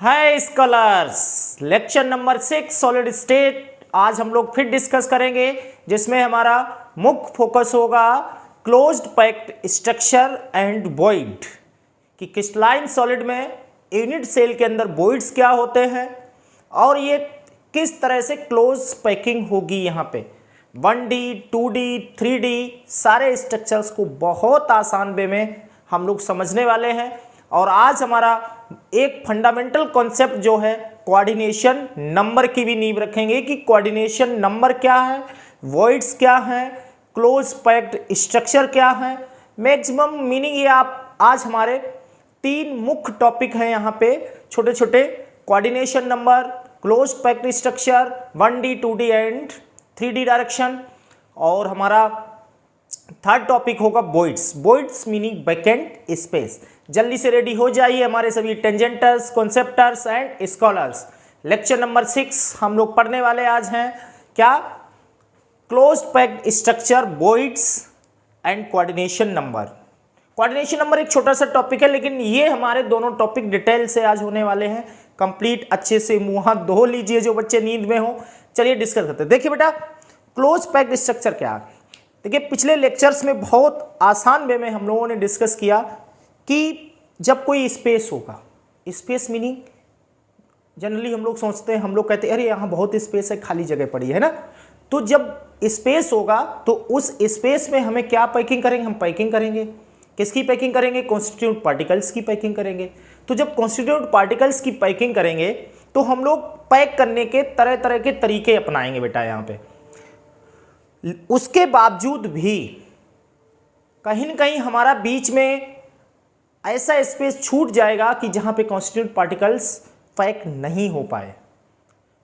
हाय scholars, lecture number 6 solid state आज हम लोग फिर डिस्कस करेंगे, जिसमें हमारा मुख्य फोकस होगा closed packed structure and void कि क्रिस्टलाइन सॉलिड में यूनिट सेल के अंदर वॉइड्स क्या होते हैं और ये किस तरह से क्लोज पैकिंग होगी। यहाँ पे 1D 2D 3D सारे स्ट्रक्चर्स को बहुत आसान वे में हम लोग समझने वाले हैं। और आज हमारा एक फंडामेंटल कॉन्सेप्ट जो है कोऑर्डिनेशन नंबर की भी नींव रखेंगे कि कोऑर्डिनेशन नंबर क्या है, वॉइड्स क्या है, क्लोज पैक्ड स्ट्रक्चर क्या है, मैक्सिमम मीनिंग। ये आप आज हमारे तीन मुख्य टॉपिक हैं यहाँ पे छोटे छोटे, coordination number, close packed structure, 1D 2D and 3D direction. और हमारा थर्ड टॉपिक होगा voids. Voids meaning vacant space. जल्दी से रेडी हो जाइए हमारे सभी टेंजेंटर्स, कॉन्सेप्टर्स एंड स्कॉलर्स। लेक्चर नंबर 6 हम लोग पढ़ने वाले आज हैं क्या, closed packed structure, voids and coordination number. Coordination number एक छोटा सा टॉपिक है, लेकिन ये हमारे दोनों टॉपिक डिटेल से आज होने वाले हैं। कंप्लीट अच्छे से मुंह हाथ धो लीजिए जो बच्चे नींद में हो। चलिए डिस्कस करते हैं। देखिए बेटा, क्लोज पैक्ड स्ट्रक्चर क्या है। देखिए पिछले लेक्चर्स में बहुत आसान वे में हम लोगों ने डिस्कस किया कि जब कोई स्पेस होगा, स्पेस मीनिंग जनरली हम लोग सोचते हैं, हम लोग कहते हैं अरे यहाँ बहुत स्पेस है, खाली जगह पड़ी है ना। तो जब स्पेस होगा तो उस स्पेस में हमें क्या पैकिंग करेंगे, हम पैकिंग करेंगे। किसकी पैकिंग करेंगे, कॉन्स्टिट्यूएंट पार्टिकल्स की पैकिंग करेंगे। तो जब कॉन्स्टिट्यूएंट पार्टिकल्स की पैकिंग करेंगे तो हम लोग पैक करने के तरह तरह के तरीके अपनाएंगे बेटा यहाँ पे। उसके बावजूद भी कहीं न कहीं हमारा बीच में ऐसा स्पेस छूट जाएगा कि जहां पे कॉन्स्टिट्यूएंट पार्टिकल्स पैक नहीं हो पाए।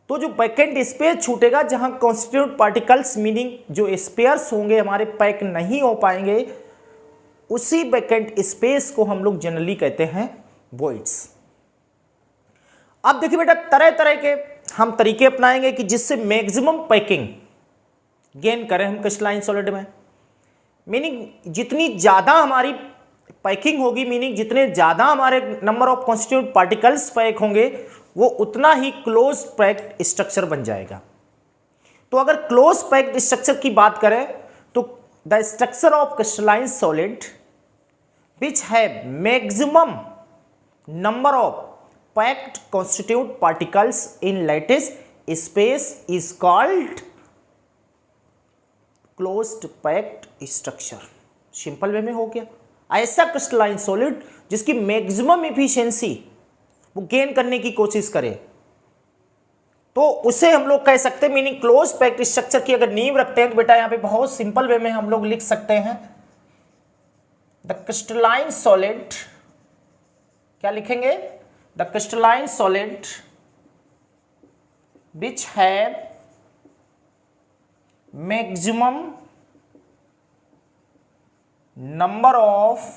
तो जो वैकेंट स्पेस छूटेगा जहां कॉन्स्टिट्यूएंट पार्टिकल्स मीनिंग जो स्पेयर्स होंगे हमारे पैक नहीं हो पाएंगे, उसी वैकेंट स्पेस को हम लोग जनरली कहते हैं वॉइड्स। अब देखिए बेटा, तरह तरह के हम तरीके अपनाएंगे कि जिससे मैक्सिमम पैकिंग गेन करें हम क्रिस्टलाइन सॉलिड में। मीनिंग जितनी ज़्यादा हमारी पैकिंग होगी, मीनिंग जितने ज़्यादा हमारे number of constituent particles pack होंगे, वो उतना ही क्लोज पैक्ड स्ट्रक्चर बन जाएगा। तो अगर क्लोज पैक्ड स्ट्रक्चर की बात करें तो the structure of crystalline solid which have maximum number of packed constituent particles in lattice space is called closed packed structure. Simple way में हो गया। ऐसा क्रिस्टलाइन सॉलिड जिसकी मैक्सिमम एफिशिएंसी वो गेन करने की कोशिश करे तो उसे हम लोग कह सकते हैं, मीनिंग क्लोज पैक्ड स्ट्रक्चर की अगर नींव रखते हैं तो बेटा यहां पे बहुत सिंपल वे में हम लोग लिख सकते हैं द क्रिस्टलाइन सॉलिड। क्या लिखेंगे, the crystalline solid which have maximum number of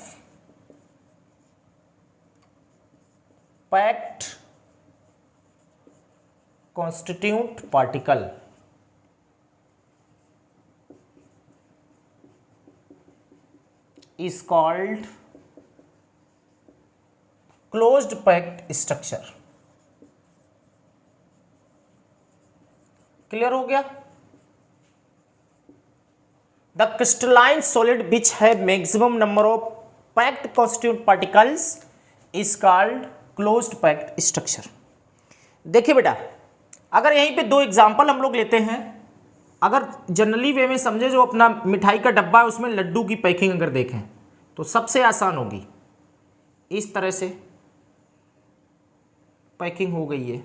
packed constituent particle is called closed packed structure। Clear हो गया। The crystalline solid which have maximum number of packed constituent particles is called closed packed structure। देखिए बेटा, अगर यहीं पे दो example हम लोग लेते हैं, अगर जनरली वे में समझे जो अपना मिठाई का डब्बा है उसमें लड्डू की पैकिंग अगर देखें तो सबसे आसान होगी। इस तरह से पैकिंग हो गई है,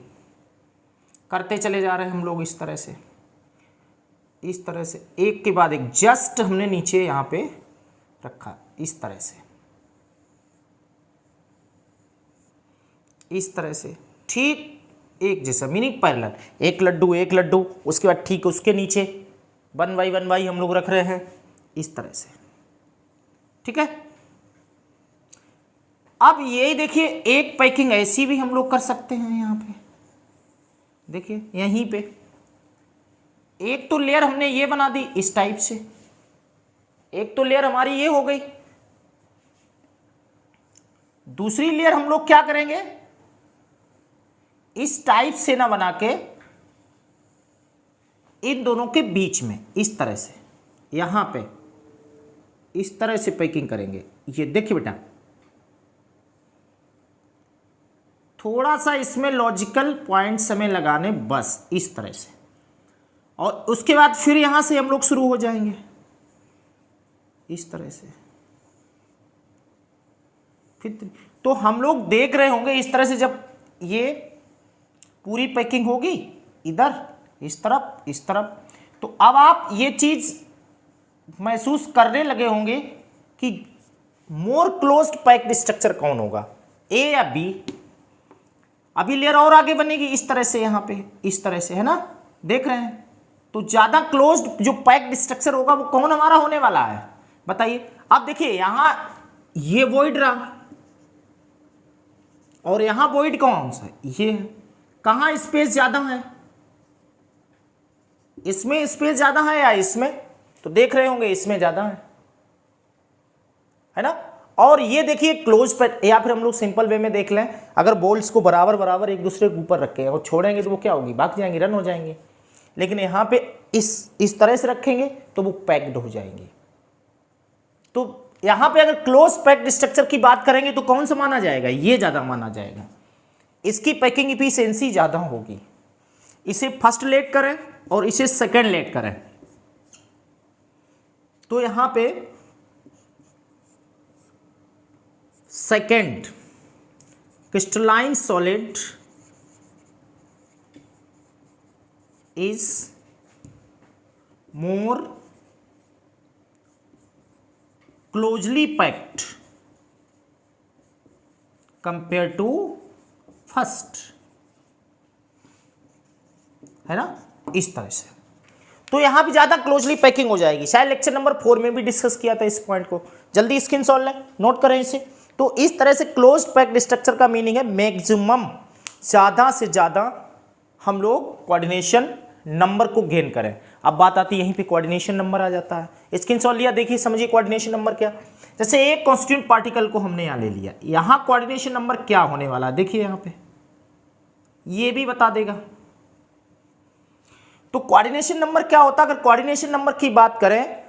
करते चले जा रहे हैं हम लोग इस तरह से, इस तरह से एक के बाद एक जस्ट हमने नीचे यहां पे रखा, इस तरह से, इस तरह से ठीक एक जैसा, मीनिंग पैरेलल। एक लड्डू उसके बाद ठीक उसके नीचे 1 बाई 1 बाई हम लोग रख रहे हैं इस तरह से, ठीक है। अब ये देखिए, एक पैकिंग ऐसी भी हम लोग कर सकते हैं। यहां पे देखिए, यहीं पे एक तो लेयर हमने ये बना दी इस टाइप से, एक तो लेयर हमारी ये हो गई। दूसरी लेयर हम लोग क्या करेंगे, इस टाइप से ना बना के इन दोनों के बीच में इस तरह से, यहां पे इस तरह से पैकिंग करेंगे। ये देखिए बेटा, थोड़ा सा इसमें लॉजिकल पॉइंट्स हमें लगाने, बस इस तरह से, और उसके बाद फिर यहां से हम लोग शुरू हो जाएंगे इस तरह से। फिर तो हम लोग देख रहे होंगे इस तरह से, जब ये पूरी पैकिंग होगी इधर इस तरफ इस तरफ, तो अब आप ये चीज महसूस करने लगे होंगे कि मोर क्लोज्ड पैक्ड स्ट्रक्चर कौन होगा, ए या बी। अभी लेयर और आगे बनेगी इस तरह से, यहां पे इस तरह से, है ना, देख रहे हैं। तो ज्यादा क्लोज्ड जो पैक्ड स्ट्रक्चर होगा वो कौन हमारा होने वाला है, बताइए। अब देखिए यहां ये वॉइड रहा और यहां वॉइड कौन सा है, ये है। कहां स्पेस ज्यादा है, इसमें स्पेस ज्यादा है या इसमें, तो देख रहे होंगे इसमें ज्यादा है ना। और ये देखिए क्लोज पैक्ड, या फिर हम लोग सिंपल वे में देख लें, अगर बॉल्स को बराबर बराबर एक दूसरे के ऊपर रखें और छोड़ेंगे तो वो क्या होगी, भाग जाएंगी, रन हो जाएंगे। लेकिन यहां पे इस तरह से रखेंगे तो वो पैक्ड हो जाएंगे। तो यहां पे अगर क्लोज पैक्ड स्ट्रक्चर की बात करेंगे तो कौन सा माना जाएगा, ये ज्यादा माना जाएगा, इसकी पैकिंग इफिशिएंसी ज्यादा होगी। इसे फर्स्ट लेट करें और इसे सेकंड लेट करें, तो यहां पे second crystalline solid is more closely packed compare to first, है ना, इस तरह से। तो यहां भी ज्यादा क्लोजली पैकिंग हो जाएगी। शायद लेक्चर नंबर 4 में भी डिस्कस किया था इस पॉइंट को, जल्दी स्क्रीनशॉट लें, नोट करें इसे। तो इस तरह से क्लोज्ड पैक्ड स्ट्रक्चर का मीनिंग है मैक्सिमम, ज्यादा से ज्यादा हम लोग कोऑर्डिनेशन नंबर को गेन करें। अब बात आती है यहीं पे कोऑर्डिनेशन नंबर आ जाता है। स्क्रीनशॉट लिया, देखिए समझिए कोऑर्डिनेशन नंबर क्या। जैसे एक कांस्टिट्यूएंट पार्टिकल को हमने यहां ले लिया, यहां कोऑर्डिनेशन नंबर क्या होने वाला है, देखिए यहां पे ये भी बता देगा। तो कोऑर्डिनेशन नंबर क्या होता है, अगर कोऑर्डिनेशन नंबर की बात करें,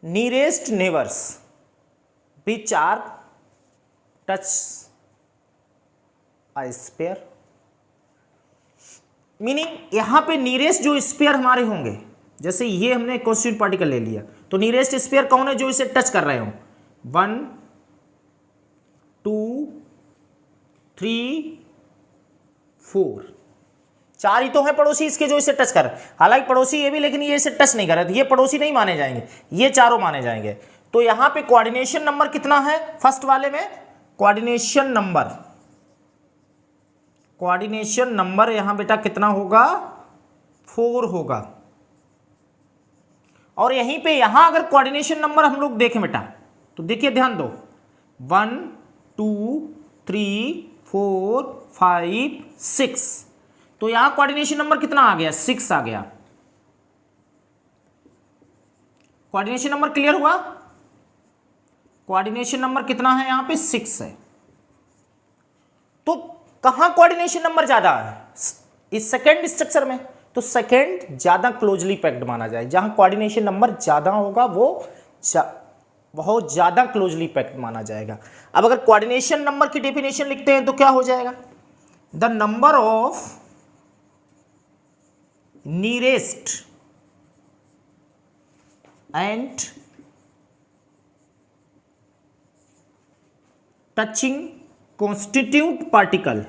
nearest neighbours which are touch a sphere, meaning यहां पे नियरेस्ट जो स्फीयर हमारे होंगे, जैसे ये हमने कांस्टिट्यूएंट पार्टिकल ले लिया, तो नियरेस्ट स्फीयर कौन है जो इसे टच कर रहे हो, 1 2 3 4, 4 ही तो है पड़ोसी इसके जो इसे टच कर रहे हैं। हालांकि पड़ोसी ये भी, लेकिन ये इसे टच नहीं कर रहे, तो ये पड़ोसी नहीं माने जाएंगे, ये चारों माने जाएंगे। तो यहां पे कोऑर्डिनेशन नंबर कितना है, फर्स्ट वाले में कोऑर्डिनेशन नंबर यहां बेटा कितना होगा, 4 होगा। और यहीं पे यहां अगर कोऑर्डिनेशन नंबर हम लोग देखें बेटा, तो देखिए ध्यान दो, 1 2 3 4 5 6, तो यहां कोऑर्डिनेशन नंबर कितना आ गया, 6 आ गया। कोऑर्डिनेशन नंबर क्लियर हुआ, कोऑर्डिनेशन नंबर कितना है यहां पे, 6 है। तो कहां कोऑर्डिनेशन नंबर ज्यादा है, इस सेकंड स्ट्रक्चर में, तो सेकंड ज्यादा क्लोजली पैक्ड माना जाए। जहां कोऑर्डिनेशन नंबर ज्यादा होगा वो बहुत ज्यादा क्लोजली पैक्ड माना जाएगा। अब अगर कोऑर्डिनेशन नंबर की डेफिनेशन लिखते हैं तो क्या हो जाएगा, the number of nearest and touching constituent particle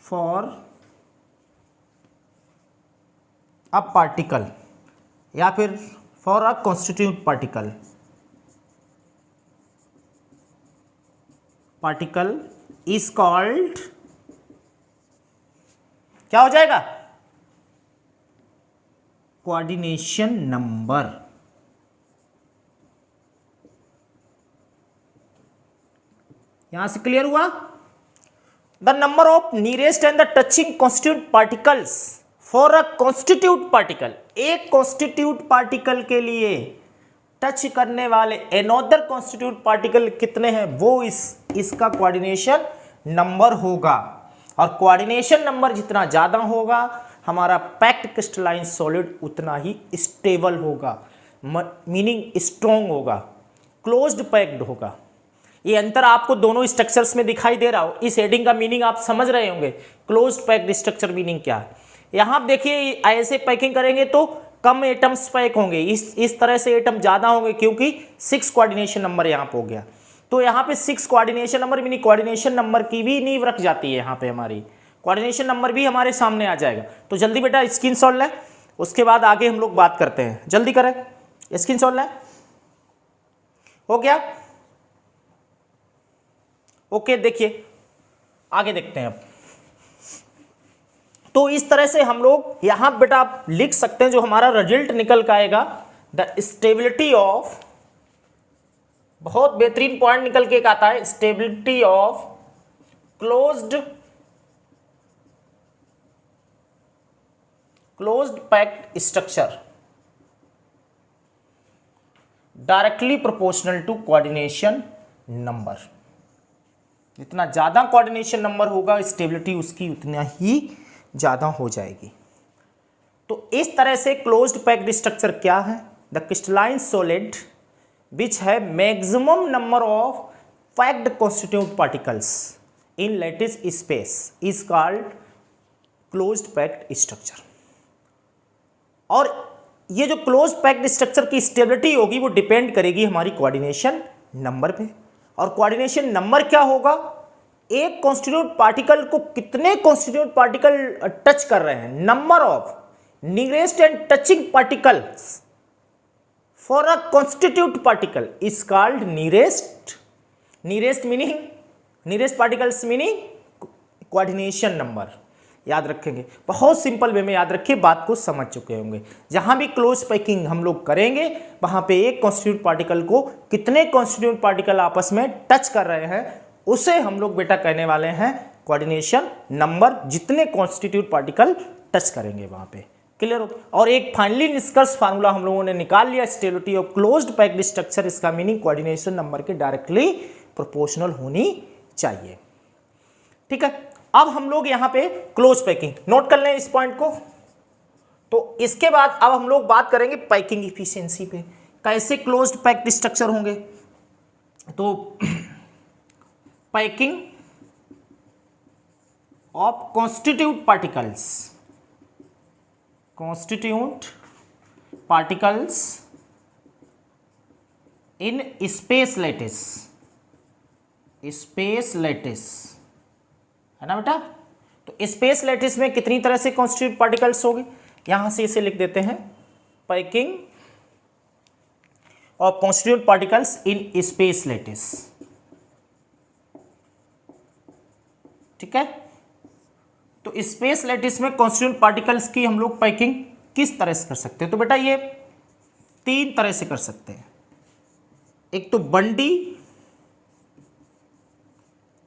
for a particle या फिर for a constituent particle is called, क्या हो जाएगा, कोऑर्डिनेशन नंबर। यहां से क्लियर हुआ, the number of nearest and the touching constitute particles for a constitute particle, एक constitute particle के लिए टच करने वाले एनोदर कॉन्स्टिट्यूट पार्टिकल कितने हैं, वो इसका कोऑर्डिनेशन नंबर होगा। और कोऑर्डिनेशन नंबर जितना ज़्यादा होगा हमारा पैक्ड क्रिस्टलाइन सॉलिड उतना ही स्टेबल होगा, मीनिंग स्ट्रॉन्ग होगा, क्लोज्ड पैक्ड होगा। ये अंतर आपको दोनों स्ट्रक्चर्स में दिखाई दे रहा हो। इस हेडिंग का मीनिंग आप समझ रहे होंगे, क्लोज्ड पैक्ड स्ट्रक्चर मीनिंग क्या है। यहाँ आप देखिए ऐसे पैकिंग करेंगे तो कम एटम्स पैक होंगे, इस तरह से एटम ज़्यादा होंगे क्योंकि 6 कोऑर्डिनेशन नंबर यहाँ पे हो गया। तो यहाँ पे 6 coordination number meaning coordination number की भी नींव रख जाती है। यहाँ पे हमारी कोऑर्डिनेशन नंबर भी हमारे सामने आ जाएगा। तो जल्दी बेटा स्क्रीनशॉट लें, उसके बाद आगे हम लोग बात करते हैं। जल्दी करें, स्क्रीनशॉट लें। हो गया? ओके, देखिए आगे देखते हैं अब। तो इस तरह से हम लोग यहां बेटा आप लिख सकते हैं, जो हमारा रिजल्ट निकल के आएगा, द स्टेबिलिटी ऑफ, बहुत बेहतरीन पॉइंट निकल के आता है, stability of closed packed structure directly proportional to coordination number. जितना ज्यादा कोऑर्डिनेशन नंबर होगा स्टेबिलिटी उसकी उतना ही ज्यादा हो जाएगी। तो इस तरह से क्लोज्ड पैक्ड स्ट्रक्चर क्या है, द क्रिस्टलाइन सॉलिड विच है maximum number of packed constitute particles in lattice space is called closed packed structure. और ये जो क्लोज पैक्ड स्ट्रक्चर की स्टेबिलिटी होगी वो डिपेंड करेगी हमारी कोऑर्डिनेशन नंबर पे। और कोऑर्डिनेशन नंबर क्या होगा, एक कॉन्स्टिट्यूट पार्टिकल को कितने कॉन्स्टिट्यूट पार्टिकल टच कर रहे हैं, number of nearest and touching particles for a constitute particle is called nearest meaning, nearest particles meaning coordination number. याद रखेंगे, बहुत सिंपल वे में याद रखिए, बात को समझ चुके होंगे। जहां भी क्लोज पैकिंग हम लोग करेंगे वहां पे एक कॉन्स्टिट्यूट पार्टिकल को कितने कॉन्स्टिट्यूट पार्टिकल आपस में टच कर रहे हैं उसे हम लोग बेटा कहने वाले हैं कोऑर्डिनेशन नंबर, जितने कॉन्स्टिट्यूट पार्टिकल टच करेंगे वहां पे। क्लियर हो? और एक फाइनली निष्कर्ष फार्मूला हम लोगों ने निकाल लिया, stability of closed packed structure, इसका मीनिंग कोऑर्डिनेशन नंबर के डायरेक्टली प्रोपोर्शनल होनी चाहिए। ठीक है, अब हम लोग यहां पे क्लोज पैकिंग नोट कर लें इस पॉइंट को। तो इसके बाद अब हम लोग बात करेंगे पैकिंग इफिशिएंसी पे, कैसे क्लोज्ड पैक्ड स्ट्रक्चर होंगे। तो packing of constitute particles in space lattice है ना बेटा। तो स्पेस लैटिस में कितनी तरह से कॉन्स्टिट्यूट पार्टिकल्स होंगे, यहां से इसे लिख देते हैं, packing of constitute particles in space lattice. ठीक है, तो स्पेस लैटिस में कॉन्स्टिट्यूट पार्टिकल्स की हम लोग पैकिंग किस तरह से कर सकते हैं। तो बेटा ये 3 तरह से कर सकते हैं। एक तो बंडी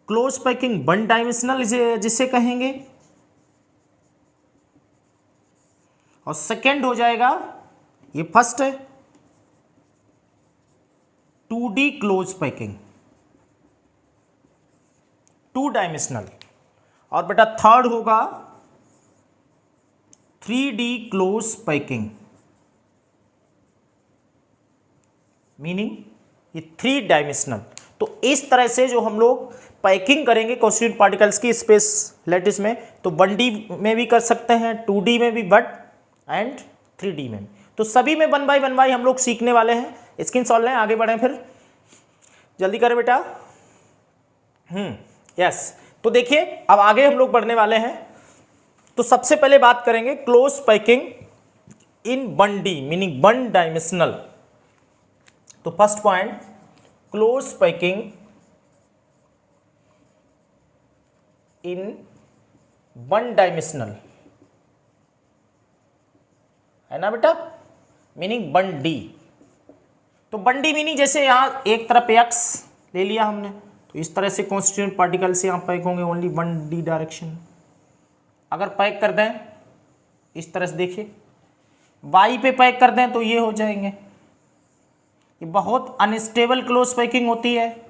क्लोज पैकिंग, वन डायमेंशनल जिसे कहेंगे, और सेकेंड हो जाएगा, ये फर्स्ट है 2D क्लोज पैकिंग, 2 डायमेंशनल। और बेटा थर्ड होगा 3D क्लोज पैकिंग, मीनिंग ये 3 डायमेंशनल। तो इस तरह से जो हम लोग पैकिंग करेंगे कॉन्स्टिट्यूट पार्टिकल्स की स्पेस लैटिस में, तो 1D में भी कर सकते हैं, 2D में भी, बट एंड 3D में। तो सभी में 1 बाय 1 हम लोग सीखने वाले हैं। स्क्रीनशॉट लें, आगे बढ़ें, फिर जल्दी करें बेटा। यस, तो देखिए अब आगे हम लोग बढ़ने वाले हैं। तो सबसे पहले बात करेंगे close packing in 1D meaning 1 dimensional. तो first point, close packing in 1 dimensional है ना बेटा, मीनिंग 1D। तो 1D मीनिंग जैसे यहां एक तरफ x ले लिया हमने, तो इस तरह से कॉन्स्टिट्यूएंट पार्टिकल से यहां पैक होंगे ओनली 1D डायरेक्शन। अगर पैक कर दें इस तरह से, देखिए y पे पैक कर दें तो ये हो जाएंगे, ये बहुत अनस्टेबल क्लोज पैकिंग होती है,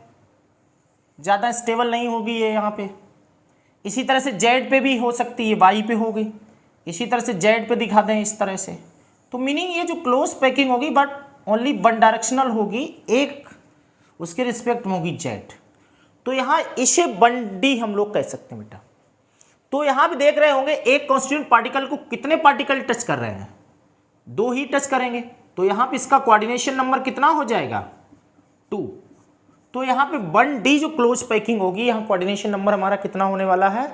ज़्यादा स्टेबल नहीं होगी ये यहाँ पे। इसी तरह से जेड पे भी हो सकती है, वाई पे हो गई, इसी तरह से जेड पे दिखा दें इस तरह से। तो मीनिंग ये जो क्लोज पैकिंग होगी बट ओनली वन डायरेक्शनल होगी, एक उसके रिस्पेक्ट में होगी जेड। तो यहाँ इसे वन डी हम लोग कह सकते हैं बेटा। तो यहाँ भी देख रहे होंगे एक कॉन्स्टिट्यूएंट पार्टिकल को कितने पार्टिकल टच कर रहे हैं, 2 ही टच करेंगे। तो यहाँ पे इसका कोऑर्डिनेशन नंबर कितना हो जाएगा, 2। तो यहाँ पे 1D जो क्लोज पैकिंग होगी, यहाँ कोऑर्डिनेशन नंबर हमारा कितना होने वाला है,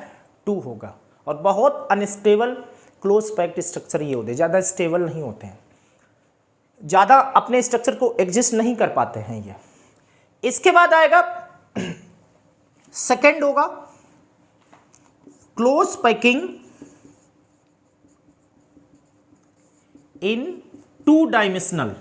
2 होगा। और बहुत अनस्टेबल क्लोज पैक्ड स्ट्रक्चर ये होते हैं, ज़्यादा स्टेबल नहीं होते हैं, ज़्यादा अपने स्ट्रक्चर को एग्जिस्ट नहीं कर पाते हैं ये। इसके बाद आएगा सेकेंड होगा क्लोज पैकिंग इन 2 डायमेंशनल।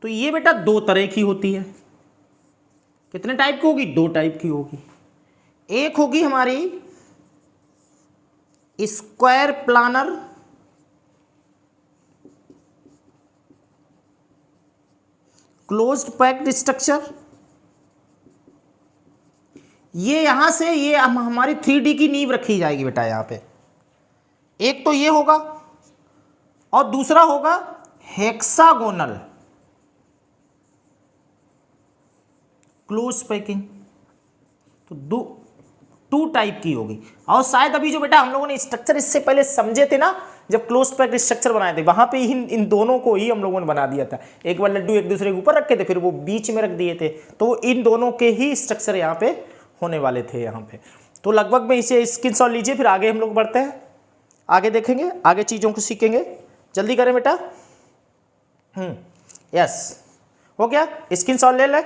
तो ये बेटा 2 तरह की होती है। कितने टाइप की होगी, 2 टाइप की होगी। एक होगी हमारी square planar closed packed structure. ये यहां से ये हमारी 3D की नींव रखी जाएगी बेटा यहां पे। एक तो ये होगा और दूसरा होगा हेक्सागोनल क्लोज पैकिंग। तो 2 टाइप की होगी। और शायद अभी जो बेटा हम लोगों ने स्ट्रक्चर इससे पहले समझे थे ना, जब क्लोज पैक्ड स्ट्रक्चर बनाए थे, वहां पे इन दोनों को ही हम लोगों ने बना दिया था। एक बार लड्डू एक दूसरे के ऊपर रखे थे, फिर वो बीच में रख दिए थे, तो इन दोनों के ही स्ट्रक्चर यहाँ पे होने वाले थे यहाँ पे। तो लगभग में इसे स्क्रीनशॉट लीजिए, फिर आगे हम लोग बढ़ते हैं, आगे देखेंगे, आगे चीज़ों को सीखेंगे। जल्दी करें बेटा। यस, हो गया, स्क्रीनशॉट ले ले।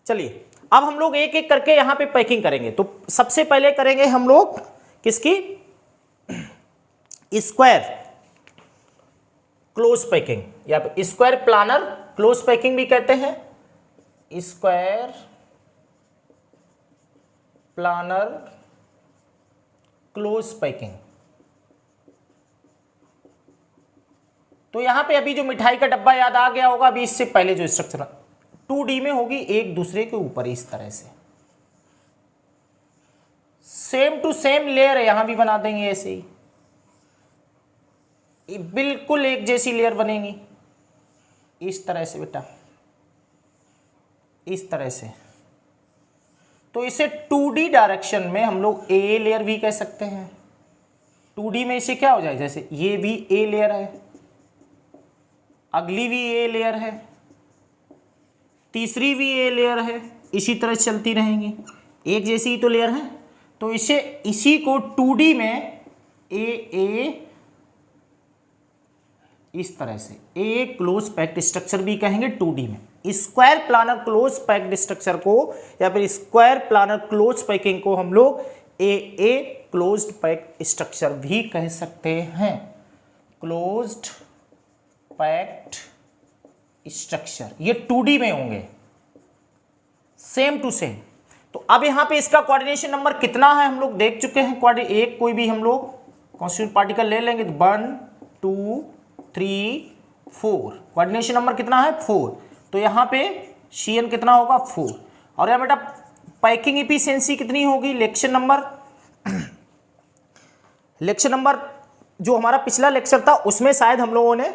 चलिए अब हम लोग एक एक करके यहाँ पे पैकिंग करेंगे। तो सबसे पहले करेंगे हम लोग किसकी, स्क्वायर क्लोज पैकिंग, या स्क्वायर प्लानर क्लोज पैकिंग भी कहते हैं, स्क्वायर प्लानर क्लोज पैकिंग। तो यहां पे अभी जो मिठाई का डब्बा याद आ गया होगा, अभी इससे पहले जो स्ट्रक्चर 2D में होगी, एक दूसरे के ऊपर इस तरह से सेम टू सेम लेयर यहां भी बना देंगे ऐसे ही, बिल्कुल एक जैसी लेयर बनेगी इस तरह से बेटा, इस तरह से। तो इसे 2D डायरेक्शन में हम लोग ए लेयर भी कह सकते हैं। 2D में इसे क्या हो जाए, जैसे ये भी ए लेयर है, अगली भी ए लेयर है, तीसरी भी ए लेयर है, इसी तरह चलती रहेंगी, एक जैसी ही तो लेयर है। तो इसी को 2D में ए इस तरह से ए क्लोज पैक्ड स्ट्रक्चर भी कहेंगे 2D में। Square planar close packed structure को या फिर स्क्वायर प्लानर क्लोज पैकिंग को हम लोग ए क्लोज्ड पैक्ड स्ट्रक्चर भी कह सकते हैं। क्लोज्ड पैक्ड स्ट्रक्चर ये 2D में होंगे, सेम टू सेम। तो अब यहां पे इसका कोऑर्डिनेशन नंबर कितना है हम लोग देख चुके हैं। एक कोई भी हम लोग कॉन्स्टिट्यूएंट पार्टिकल ले लेंगे तो 1 2 3 4, कोऑर्डिनेशन नंबर कितना है 4। तो यहाँ पे CN कितना होगा 4। और यहाँ बेटा पैकिंग इफिशिएंसी कितनी होगी, लेक्चर नंबर जो हमारा पिछला लेक्चर था उसमें शायद हम लोगों ने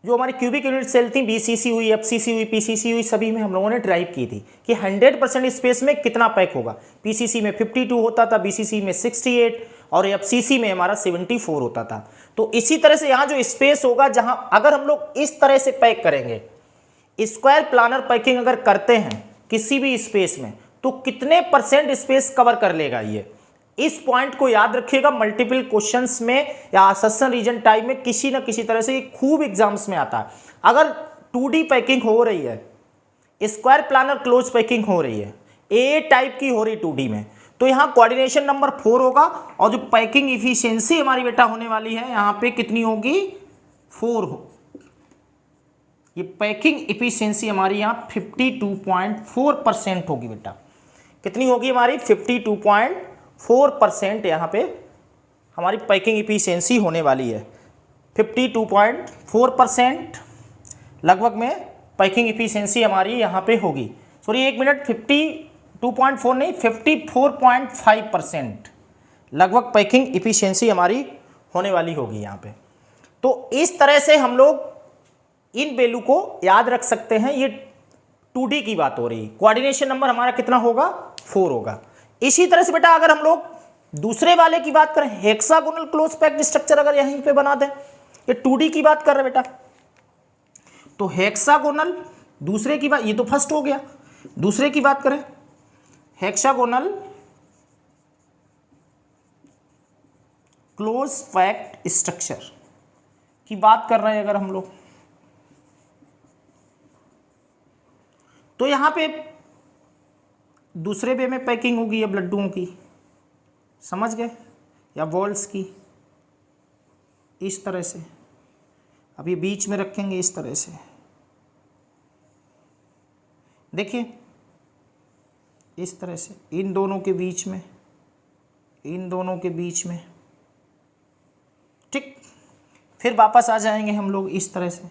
जो हमारी क्यूबिक यूनिट सेल थी, BCC हुई, FCC हुई, PCC हुई, सभी में हम लोगों ने ड्राइव की थी कि 100% स्पेस में कितना पैक होगा। PCC में 52 होता था, BCC में 68 और FCC में हमारा 74 होता था। तो इसी तरह से यहाँ जो स्पेस होगा, जहां अगर हम लोग इस तरह से पैक करेंगे, स्क्वायर प्लानर पैकिंग अगर करते हैं किसी भी स्पेस में, तो कितने % स्पेस कवर कर लेगा ये। इस पॉइंट को याद रखिएगा, मल्टीपल क्वेश्चंस में या आसन्न रीजन टाइप में किसी न किसी तरह से ये खूब एग्जाम्स में आता है। अगर 2D पैकिंग हो रही है, स्क्वायर प्लानर क्लोज पैकिंग हो रही है, ए टाइप की हो रही 2D में, तो यहाँ कोऑर्डिनेशन नंबर 4 होगा और जो पैकिंग इफिशिएंसी हमारी बेटा होने वाली है यहाँ पे कितनी होगी 4 हो। ये पैकिंग इफिशिएंसी हमारी यहाँ 52.4% होगी बेटा। कितनी होगी हमारी 52.4% यहाँ पे हमारी पैकिंग इफिशियंसी होने वाली है। 52.4% लगभग में पैकिंग इफिशियंसी हमारी यहाँ पे होगी। सॉरी 1 मिनट, 52.4 नहीं 54.5% लगभग पैकिंग इफिशियंसी हमारी होने वाली होगी यहाँ पे। तो इस तरह से हम लोग इन वैल्यू को याद रख सकते हैं। ये 2D की बात हो रही है। कोऑर्डिनेशन नंबर हमारा कितना होगा 4 होगा। इसी तरह से बेटा अगर हम लोग दूसरे वाले की बात करें, हेक्सागोनल क्लोज पैक्ड स्ट्रक्चर अगर यहीं पे बना दें, ये 2D की बात कर रहे बेटा, तो हेक्सागोनल दूसरे की बात, ये तो फर्स्ट हो गया। दूसरे की बात करें हेक्सागोनल क्लोज पैक्ड स्ट्रक्चर की बात कर रहे हैं अगर हम लोग, तो यहां पे दूसरे वे में पैकिंग होगी अब लड्डुओं की, समझ गए, या बॉल्स की, इस तरह से। अब ये बीच में रखेंगे इस तरह से, देखिए इस तरह से, इन दोनों के बीच में, इन दोनों के बीच में, ठीक। फिर वापस आ जाएंगे हम लोग इस तरह से,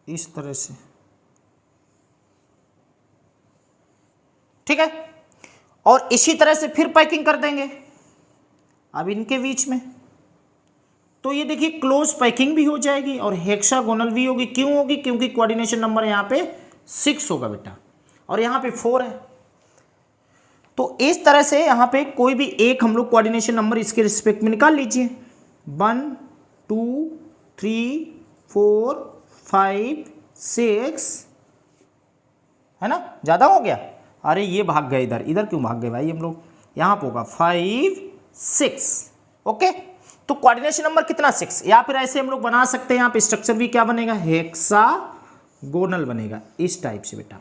इस तरह से, ठीक है। और इसी तरह से फिर पैकिंग कर देंगे अब इनके बीच में, तो ये देखिए क्लोज पैकिंग भी हो जाएगी और हेक्सागोनल भी होगी। क्यों होगी? क्योंकि कोऑर्डिनेशन नंबर यहाँ पे 6 होगा बेटा और यहाँ पे 4 है। तो इस तरह से यहाँ पे कोई भी एक हम लोग कोऑर्डिनेशन नंबर इसके रिस्पेक्ट में निकाल लीजिए। 1 2 3 4 5 6 है ना, ज़्यादा हो गया। अरे ये भाग गए इधर, इधर क्यों भाग गए भाई हम लोग, यहाँ पे होगा 5 6। ओके, तो कोऑर्डिनेशन नंबर कितना 6, या फिर ऐसे हम लोग बना सकते हैं, यहाँ पे स्ट्रक्चर भी क्या बनेगा, हेक्सागोनल बनेगा इस टाइप से बेटा,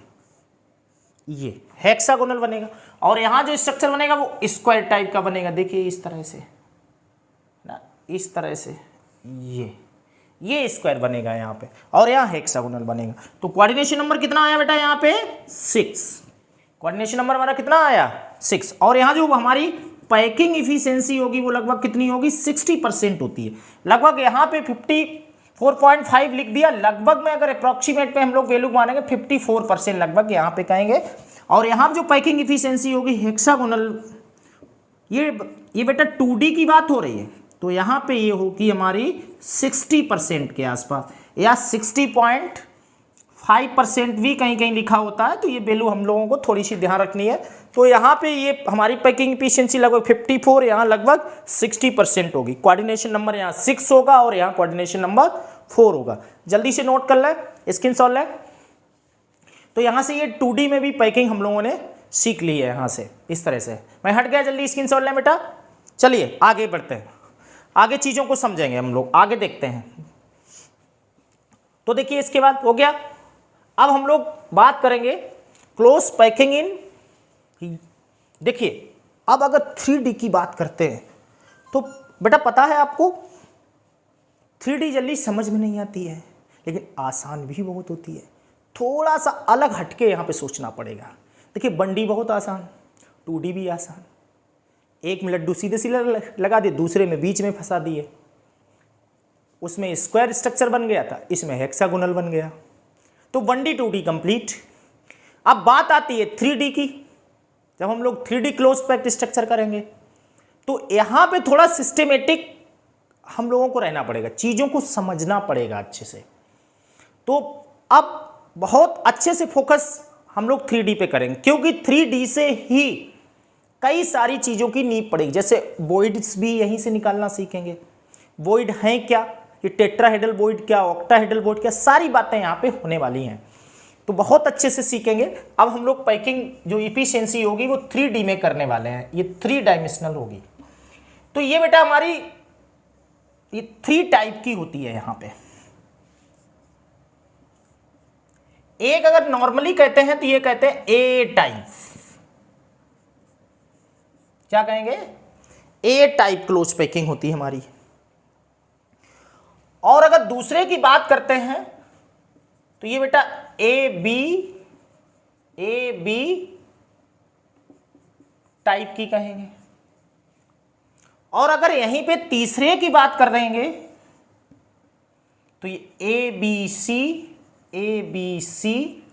ये हेक्सागोनल बनेगा। और यहाँ जो स्ट्रक्चर बनेगा वो स्क्वायर टाइप का बनेगा, देखिए इस तरह से ना, इस तरह से ये स्क्वायर बनेगा यहाँ पे, और यहाँ हेक्सागोनल बनेगा। तो कोऑर्डिनेशन नंबर कितना आया बेटा यहाँ पे 6, कोऑर्डिनेशन नंबर हमारा कितना आया 6। और यहाँ जो हमारी पैकिंग इफिशियंसी होगी वो लगभग कितनी होगी 60% होती है। लगभग यहाँ पे 54.5 लिख दिया, लगभग में अगर अप्रॉक्सीमेट पे हम लोग वैल्यू मानेंगे 54% लगभग यहाँ पे कहेंगे। और यहाँ जो पैकिंग इफिशियंसी होगी हेक्सागोनल, ये बेटा 2D की बात हो रही है, तो यहाँ पे ये होगी हमारी 60% के आसपास, या 60.5% भी कहीं कहीं लिखा होता है। तो ये वैल्यू हम लोगों को थोड़ी सी ध्यान रखनी है। तो यहाँ पे ये हमारी पैकिंग एफिशिएंसी लगभग 54, यहाँ लगभग 60% होगी। कोऑर्डिनेशन नंबर यहाँ 6 होगा और यहाँ कोऑर्डिनेशन नंबर 4 होगा। जल्दी से नोट कर ले, स्क्रीनशॉट ले। तो यहाँ से ये 2D में भी पैकिंग हम लोगों ने सीख ली है, यहाँ से इस तरह से। मैं हट गया, जल्दी स्क्रीनशॉट ले बेटा। चलिए आगे बढ़ते हैं, आगे चीज़ों को समझेंगे हम लोग, आगे देखते हैं। तो देखिए इसके बाद हो गया। अब हम लोग बात करेंगे क्लोज पैकिंग इन, देखिए अब अगर 3D की बात करते हैं तो बेटा पता है आपको 3D जल्दी समझ में नहीं आती है, लेकिन आसान भी बहुत होती है। थोड़ा सा अलग हटके यहाँ पे सोचना पड़ेगा। देखिए 1D बहुत आसान, 2D भी आसान। एक में लड्डू सीधे सीधे लगा दिए, दूसरे में बीच में फंसा दिए, उसमें स्क्वायर स्ट्रक्चर बन गया था, इसमें हेक्सागोनल बन गया। तो 1D 2D कंप्लीट। अब बात आती है 3D की। जब हम लोग 3D क्लोज पैक्ड स्ट्रक्चर करेंगे तो यहाँ पे थोड़ा सिस्टेमेटिक हम लोगों को रहना पड़ेगा, चीज़ों को समझना पड़ेगा अच्छे से। तो अब बहुत अच्छे से फोकस हम लोग 3D पे करेंगे, क्योंकि 3D से ही कई सारी चीज़ों की नींव पड़ेगी। जैसे वॉइड्स भी यहीं से निकालना सीखेंगे, वॉइड हैं क्या, ये टेट्राहेड्रल वॉइड क्या, ऑक्टाहेड्रल वॉइड क्या, सारी बातें यहाँ पे होने वाली हैं। तो बहुत अच्छे से सीखेंगे। अब हम लोग पैकिंग जो इफिशियंसी होगी वो 3D में करने वाले हैं, ये 3 डायमेंशनल होगी। तो ये बेटा हमारी ये 3 टाइप की होती है। यहाँ पे एक अगर नॉर्मली कहते हैं तो ये कहते हैं ए टाइप, क्या कहेंगे, ए टाइप क्लोज पैकिंग होती है हमारी। और अगर दूसरे की बात करते हैं तो ये बेटा ए बी टाइप की कहेंगे। और अगर यहीं पे तीसरे की बात कर देंगे तो ये A B C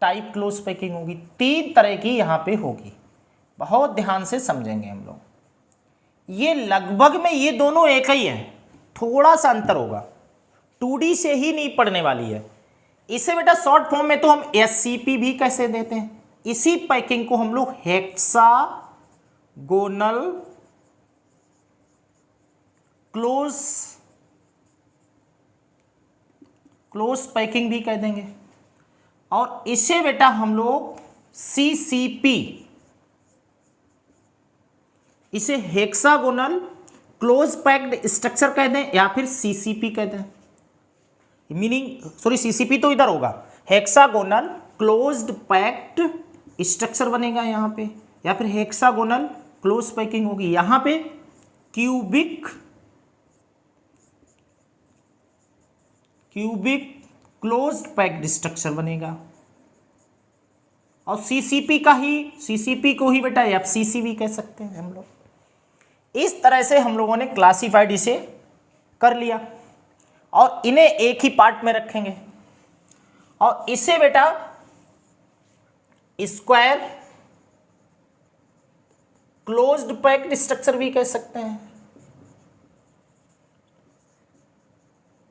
type close packing होगी। तीन तरह की यहां पे होगी, बहुत ध्यान से समझेंगे हम लोग। ये लगभग में ये दोनों एक ही है, थोड़ा सा अंतर होगा, 2D से ही नहीं पढ़ने वाली है। इसे बेटा शॉर्ट फॉर्म में तो हम SCP भी कैसे देते हैं, इसी पैकिंग को हम लोग हेक्सागोनल क्लोज पैकिंग भी कह देंगे। और इसे बेटा हम लोग CCP, इसे हेक्सागोनल क्लोज पैक्ड स्ट्रक्चर कह दें या फिर CCP कह दें। मीनिंग सॉरी CCP तो इधर होगा, हेक्सागोनल क्लोज्ड पैक्ड स्ट्रक्चर बनेगा यहाँ पे, या फिर हेक्सागोनल क्लोज पैकिंग होगी। यहाँ पे क्यूबिक क्लोज्ड पैक्ड स्ट्रक्चर बनेगा। और CCP को ही बेटा FCC भी कह सकते हैं हम लोग। इस तरह से हम लोगों ने क्लासिफाइड इसे कर लिया और इन्हें एक ही पार्ट में रखेंगे। और इसे बेटा स्क्वायर क्लोज्ड पैक्ड स्ट्रक्चर भी कह सकते हैं।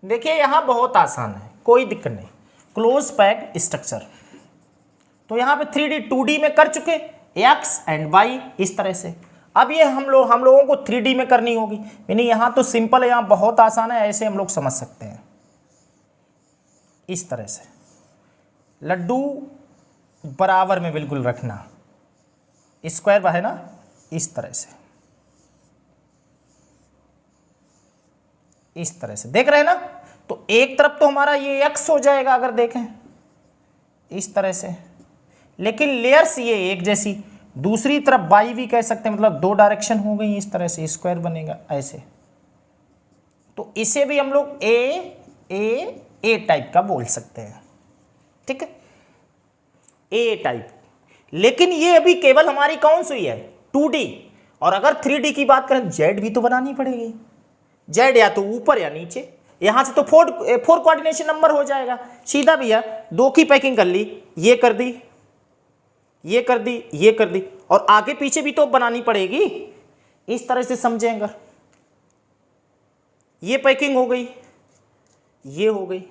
देखिए यहां बहुत आसान है, कोई दिक्कत नहीं। क्लोज पैक्ड स्ट्रक्चर तो यहां पे 3D 2D में कर चुके, X एंड Y इस तरह से। अब ये हम लोगों को 3D में करनी होगी, यानी यहां तो सिंपल है, यहां बहुत आसान है, ऐसे हम लोग समझ सकते हैं। इस तरह से लड्डू बराबर में बिल्कुल रखना, स्क्वायर है ना, इस तरह से, इस तरह से देख रहे हैं ना। तो एक तरफ तो हमारा ये X हो जाएगा अगर देखें इस तरह से, लेकिन लेयर्स ये एक जैसी, दूसरी तरफ Y भी कह सकते हैं, मतलब दो डायरेक्शन हो गई इस तरह से, स्क्वायर बनेगा ऐसे। तो इसे भी हम लोग ए टाइप का बोल सकते हैं, ठीक है, ए टाइप। लेकिन ये अभी केवल हमारी कौन सी है 2D, और अगर 3D की बात करें जेड भी तो बनानी पड़ेगी, जेड या तो ऊपर या नीचे। यहां से तो 4 कोऑर्डिनेशन नंबर हो जाएगा सीधा भैया, 2 की पैकिंग कर ली, ये कर दी, ये कर दी, ये कर दी, और आगे पीछे भी तो बनानी पड़ेगी। इस तरह से समझेंगे, ये पैकिंग हो गई, ये हो गई,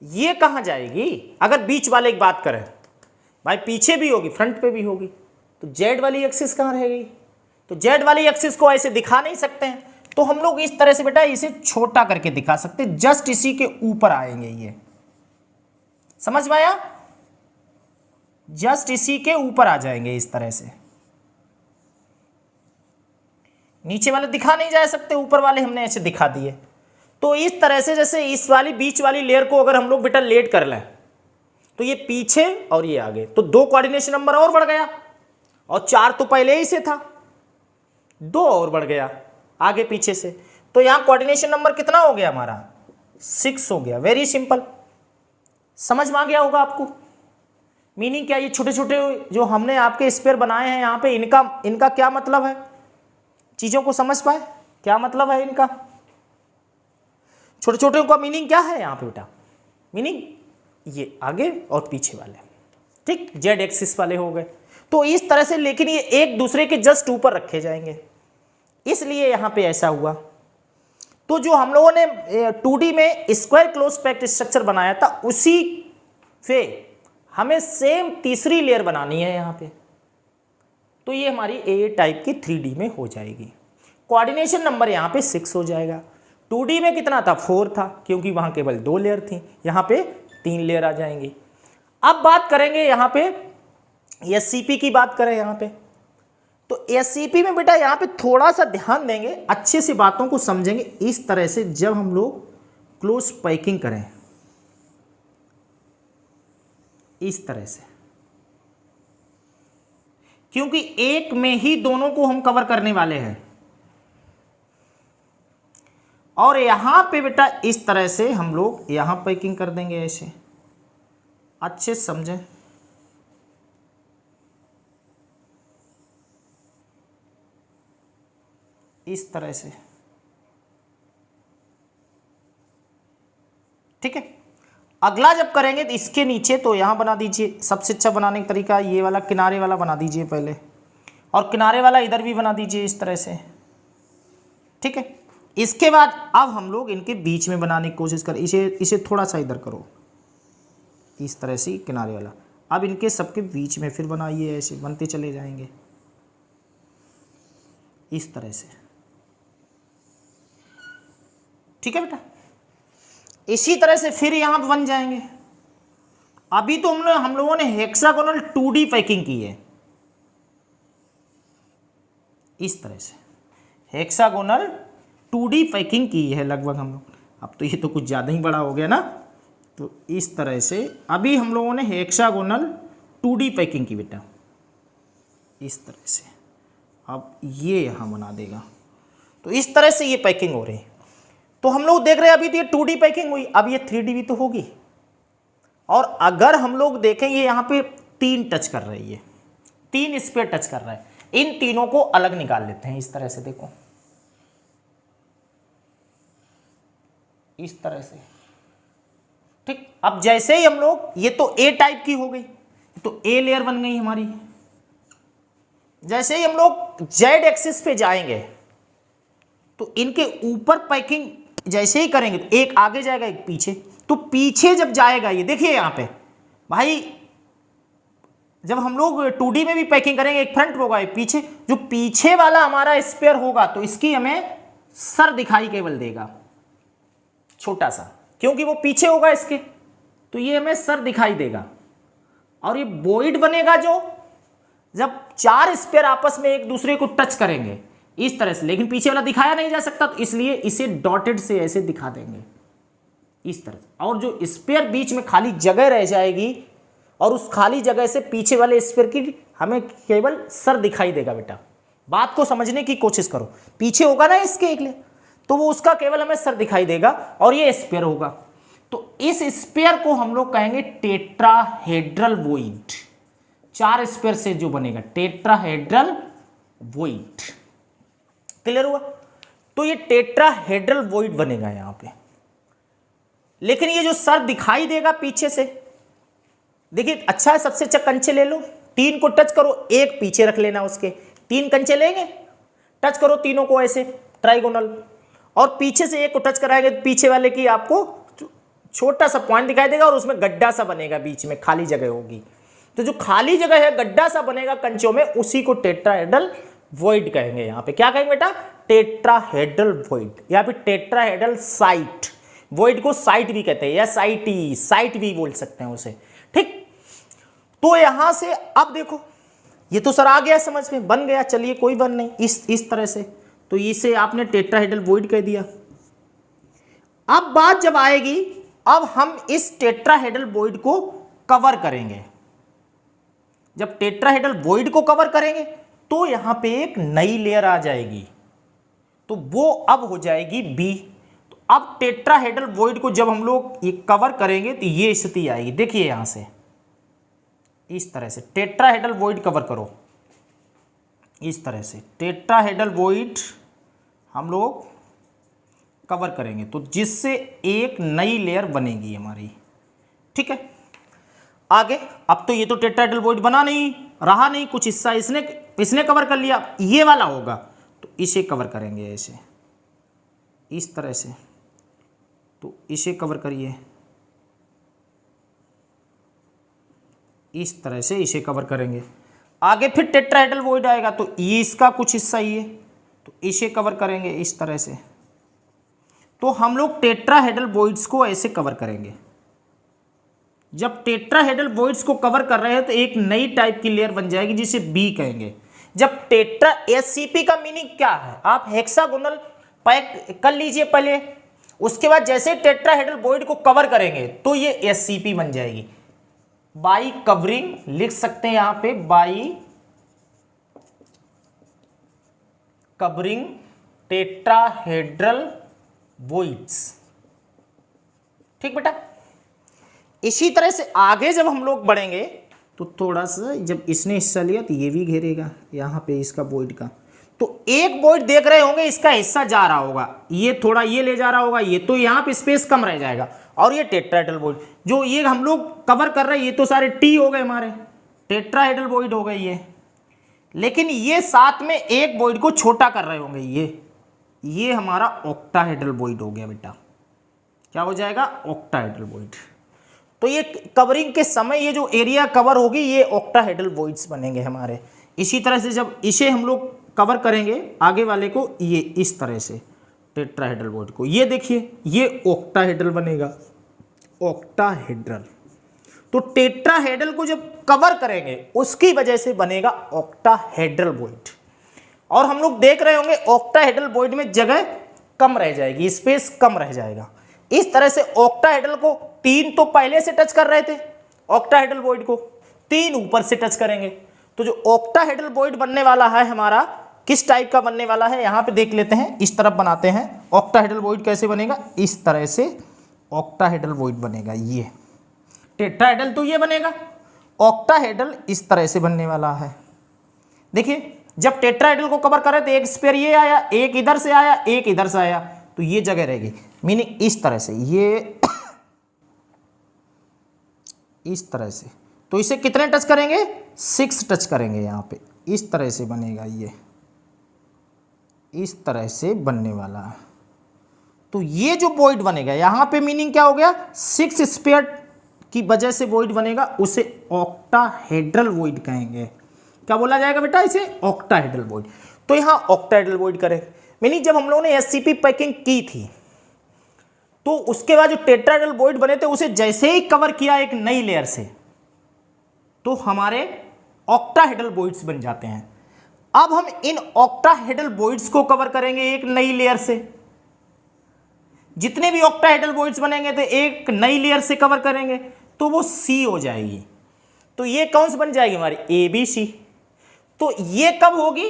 ये कहां जाएगी। अगर बीच वाले की बात करें भाई, पीछे भी होगी फ्रंट पे भी होगी, तो जेड वाली एक्सिस कहां रहेगी। तो जेड वाली एक्सिस को ऐसे दिखा नहीं सकते हैं, तो हम लोग इस तरह से बेटा इसे छोटा करके दिखा सकते, जस्ट इसी के ऊपर आएंगे, ये समझ में आया, जस्ट इसी के ऊपर आ जाएंगे इस तरह से। नीचे वाले दिखा नहीं जा सकते, ऊपर वाले हमने ऐसे दिखा दिए। तो इस तरह से जैसे इस वाली बीच वाली लेयर को अगर हम लोग बेटा लेट कर लें तो ये पीछे और ये आगे, तो 2 कोऑर्डिनेशन नंबर और बढ़ गया, और 4 तो पहले ही से था, 2 और बढ़ गया आगे पीछे से। तो यहां कोऑर्डिनेशन नंबर कितना हो गया हमारा 6 हो गया। वेरी सिंपल, समझ में आ गया होगा आपको। मीनिंग क्या, ये छोटे छोटे जो हमने आपके स्क्वायर बनाए हैं यहाँ पे, इनका क्या मतलब है, चीजों को समझ पाए क्या मतलब है इनका, छोटे छोटे का मीनिंग क्या है यहाँ पे बेटा। मीनिंग ये आगे और पीछे वाले, ठीक, जेड एक्सिस वाले हो गए। तो इस तरह से, लेकिन ये एक दूसरे के जस्ट ऊपर रखे जाएंगे, इसलिए यहां पे ऐसा हुआ। तो जो हम लोगों ने 2D में स्क्वायर क्लोज पैक्ड स्ट्रक्चर बनाया था, उसी पे हमें सेम तीसरी लेयर बनानी है यहां पे। तो ये हमारी ए टाइप की 3D में हो जाएगी। कोऑर्डिनेशन नंबर यहां पे 6 हो जाएगा। 2D में कितना था 4 था, क्योंकि वहां केवल 2 लेयर थी, यहां पे 3 लेयर आ जाएंगी। अब बात करेंगे यहां पे SCP की बात करें यहां पे, तो SCP में बेटा यहां पे थोड़ा सा ध्यान देंगे, अच्छे से बातों को समझेंगे। इस तरह से जब हम लोग क्लोज पैकिंग करें, इस तरह से, क्योंकि एक में ही दोनों को हम कवर करने वाले हैं। और यहाँ पे बेटा इस तरह से हम लोग यहाँ पैकिंग कर देंगे ऐसे, अच्छे से समझें। इस तरह से, ठीक है। अगला जब करेंगे तो इसके नीचे तो यहाँ बना दीजिए। सबसे अच्छा बनाने का तरीका ये वाला किनारे वाला बना दीजिए पहले, और किनारे वाला इधर भी बना दीजिए इस तरह से, ठीक है। इसके बाद अब हम लोग इनके बीच में बनाने की कोशिश करें। इसे थोड़ा सा इधर करो, इस तरह से किनारे वाला। अब इनके सबके बीच में फिर बनाइए, ऐसे बनते चले जाएंगे इस तरह से, ठीक है बेटा। इसी तरह से फिर यहाँ पर बन जाएंगे। अभी तो हम लोगों ने हेक्सागोनल 2D पैकिंग की है, इस तरह से हेक्सागोनल 2D पैकिंग की है लगभग हम लोग। अब तो ये तो कुछ ज़्यादा ही बड़ा हो गया ना, तो इस तरह से अभी हम लोगों ने हेक्सागोनल 2D पैकिंग की बेटा, इस तरह से। अब ये यहाँ बना देगा, तो इस तरह से ये पैकिंग हो रही है। तो हम लोग देख रहे हैं अभी तो ये 2D पैकिंग हुई, अब ये 3D भी तो होगी। और अगर हम लोग देखें ये यहाँ पे 3 टच कर रही है, 3 इस पे टच कर रहा है, इन तीनों को अलग निकाल लेते हैं इस तरह से, देखो इस तरह से, ठीक। अब जैसे ही हम लोग, ये तो ए टाइप की हो गई, तो ए लेयर बन गई हमारी। जैसे ही हम लोग जेड एक्सिस पे जाएंगे तो इनके ऊपर पैकिंग जैसे ही करेंगे तो एक आगे जाएगा एक पीछे, तो पीछे जब जाएगा ये देखिए यहाँ पे भाई, जब हम लोग 2D में भी पैकिंग करेंगे एक फ्रंट होगा एक पीछे, जो पीछे वाला हमारा स्पेयर होगा तो इसकी हमें सर दिखाई केवल देगा छोटा सा, क्योंकि वो पीछे होगा इसके, तो ये हमें सर दिखाई देगा। और ये वॉइड बनेगा जो जब 4 स्पेयर आपस में एक दूसरे को टच करेंगे इस तरह से, लेकिन पीछे वाला दिखाया नहीं जा सकता, तो इसलिए इसे डॉटेड से ऐसे दिखा देंगे इस तरह से। और जो स्पेयर बीच में खाली जगह रह जाएगी, और उस खाली जगह से पीछे वाले स्पेयर की हमें केवल सर दिखाई देगा बेटा। बात को समझने की कोशिश करो, पीछे होगा ना इसके एक ले, तो वो उसका केवल हमें सर दिखाई देगा और ये स्पेयर होगा। तो इस स्पेयर को हम लोग कहेंगे टेट्राहेड्रल वॉइड। 4 स्पेयर से जो बनेगा टेट्राहेड्रल वॉइड, क्लियर हुआ। तो ये टेट्राहेड्रल वॉइड बनेगा यहां पे। लेकिन ये जो सर दिखाई देगा पीछे से, देखिए अच्छा है, सबसे अच्छा कंचे ले लो, 3 को टच करो, एक पीछे रख लेना उसके, 3 कंचे लेंगे, टच करो तीनों को ऐसे ट्राइगोनल, और पीछे से एक को टच कराएंगे पीछे वाले की आपको छोटा सा पॉइंट दिखाई देगा और उसमें गड्ढा सा बनेगा, बीच में खाली जगह होगी। तो जो खाली जगह है गड्ढा सा बनेगा कंचों में, उसी को टेट्राहेड्रल वॉइड कहेंगे। यहाँ पे क्या कहेंगे बेटा? टेट्राहेड्रल वॉइड, या फिर टेट्राहेड्रल साइट। वॉइड को साइट भी कहते हैं, या साइट भी बोल सकते हैं उसे, ठीक। तो यहां से अब देखो ये तो सर आ गया समझ में, बन गया, चलिए कोई बन नहीं, इस तरह से, तो इसे आपने टेट्राहेड्रल वॉइड कह दिया। अब बात जब आएगी, अब हम इस टेट्राहेड्रल वॉइड को कवर करेंगे। जब टेट्राहेड्रल वॉइड को कवर करेंगे तो यहां पे एक नई लेयर आ जाएगी, तो वो अब हो जाएगी बी। तो अब टेट्राहेड्रल वॉइड को जब हम लोग ये कवर करेंगे तो ये स्थिति आएगी, देखिए यहां से इस तरह से टेट्राहेड्रल वॉइड कवर करो, इस तरह से टेट्राहेड्रल वॉइड हम लोग कवर करेंगे, तो जिससे एक नई लेयर बनेगी हमारी, ठीक है। आगे अब तो ये तो टेट्राहेड्रल वॉइड बना नहीं रहा, नहीं कुछ हिस्सा इसने कवर कर लिया, ये वाला होगा तो इसे कवर करेंगे ऐसे इस तरह से, तो इसे कवर करिए इस तरह से, इसे कवर करेंगे। आगे फिर टेट्राहेड्रल वॉइड आएगा तो ये इसका कुछ हिस्सा ही है, तो इसे कवर करेंगे इस तरह से। तो हम लोग टेट्राहेड्रल वॉइड्स को ऐसे कवर करेंगे। जब टेट्राहेड्रल वॉइड्स को कवर कर रहे हैं तो एक नई टाइप की लेयर बन जाएगी जिसे बी कहेंगे। जब एससीपी का मीनिंग क्या है, आप हेक्सागोनल पैक कर लीजिए पहले, उसके बाद जैसे टेट्राहेड्रल वॉइड को कवर करेंगे तो ये एससीपी बन जाएगी। बाई कवरिंग लिख सकते हैं यहां पे, बाई कवरिंग टेट्राहेड्रल वॉइड्स। ठीक बेटा, इसी तरह से आगे जब हम लोग बढ़ेंगे तो थोड़ा सा जब इसने हिस्सा लिया तो ये भी घेरेगा यहाँ पे इसका वॉइड का, तो एक वॉइड देख रहे होंगे इसका हिस्सा जा रहा होगा, ये थोड़ा ये ले जा रहा होगा, ये तो यहाँ पे स्पेस कम रह जाएगा। और ये टेट्राहेड्रल वॉइड जो ये हम लोग कवर कर रहे हैं, ये तो सारे टी हो गए हमारे, टेट्राहेड्रल वॉइड हो गए ये। लेकिन ये साथ में एक वॉइड को छोटा कर रहे होंगे, ये हमारा ऑक्टाहेड्रल वॉइड हो गया बेटा। क्या हो जाएगा? Octahedral void. तो ये कवरिंग के समय ये जो एरिया कवर होगी ये ऑक्टाहेड्रल वॉइड्स बनेंगे हमारे। इसी तरह से जब इसे हम लोग कवर करेंगे आगे वाले को, ये इस तरह से टेट्राहेड्रल वॉइड को, ये देखिए ये ऑक्टाहेड्रल बनेगा, ऑक्टाहेड्रल। तो टेट्राहेड्रल को जब कवर करेंगे उसकी वजह से बनेगा ऑक्टाहेड्रल वॉइड। और हम लोग देख रहे होंगे ऑक्टाहेड्रल वॉइड में जगह कम रह जाएगी, स्पेस कम रह जाएगा। इस तरह से ऑक्टाहेड्रल को 3 तो पहले से टच कर रहे थे, ऑक्टाहेड्रल वॉइड को 3 ऊपर से टच करेंगे। तो जो ऑक्टाहेड्रल वॉइड बनने वाला है हमारा, किस टाइप का बनने वाला है यहाँ पे देख लेते हैं। इस तरफ बनाते हैं ऑक्टाहेड्रल वॉइड, कैसे बनेगा? इस तरह से ऑक्टाहेड्रल वॉइड बनेगा। ये टेट्राहेड्रल तो ये बनेगा, ऑक्टाहेड्रल इस तरह से बनने वाला है। देखिए जब टेट्राहेड्रल को कवर करें तो एक स्पेयर ये आया, एक इधर से आया, एक इधर से आया, तो ये जगह रहेगी। मीनिंग इस तरह से, ये इस तरह से। तो इसे कितने टच करेंगे? 6 टच करेंगे यहाँ पे, इस तरह से बनेगा, ये इस तरह से बनने वाला है। तो ये जो वॉइड बनेगा यहाँ पे, मीनिंग क्या हो गया? 6 स्पेयर की वजह से वॉइड बनेगा, उसे ऑक्टाहेड्रल वॉइड कहेंगे। क्या बोला जाएगा बेटा? इसे ऑक्टाहेड्रल वॉइड। तो यहाँ ऑक्टाहेड्रल वॉइड करें, मीनिंग जब हम लोगों ने एससीपी पैकिंग की थी तो उसके बाद जो टेट्राहेड्रल वॉइड बने थे उसे जैसे ही कवर किया एक नई लेयर से, तो हमारे ऑक्टाहेड्रल वॉइड्स बन जाते हैं। अब हम इन ऑक्टाहेड्रल वॉइड्स को कवर करेंगे एक नई लेयर से। जितने भी ऑक्टाहेड्रल वॉइड्स बनेंगे तो एक नई लेयर से कवर करेंगे, तो वो सी हो जाएगी। तो ये कौन सी बन जाएगी? हमारी ABC। तो ये कब होगी?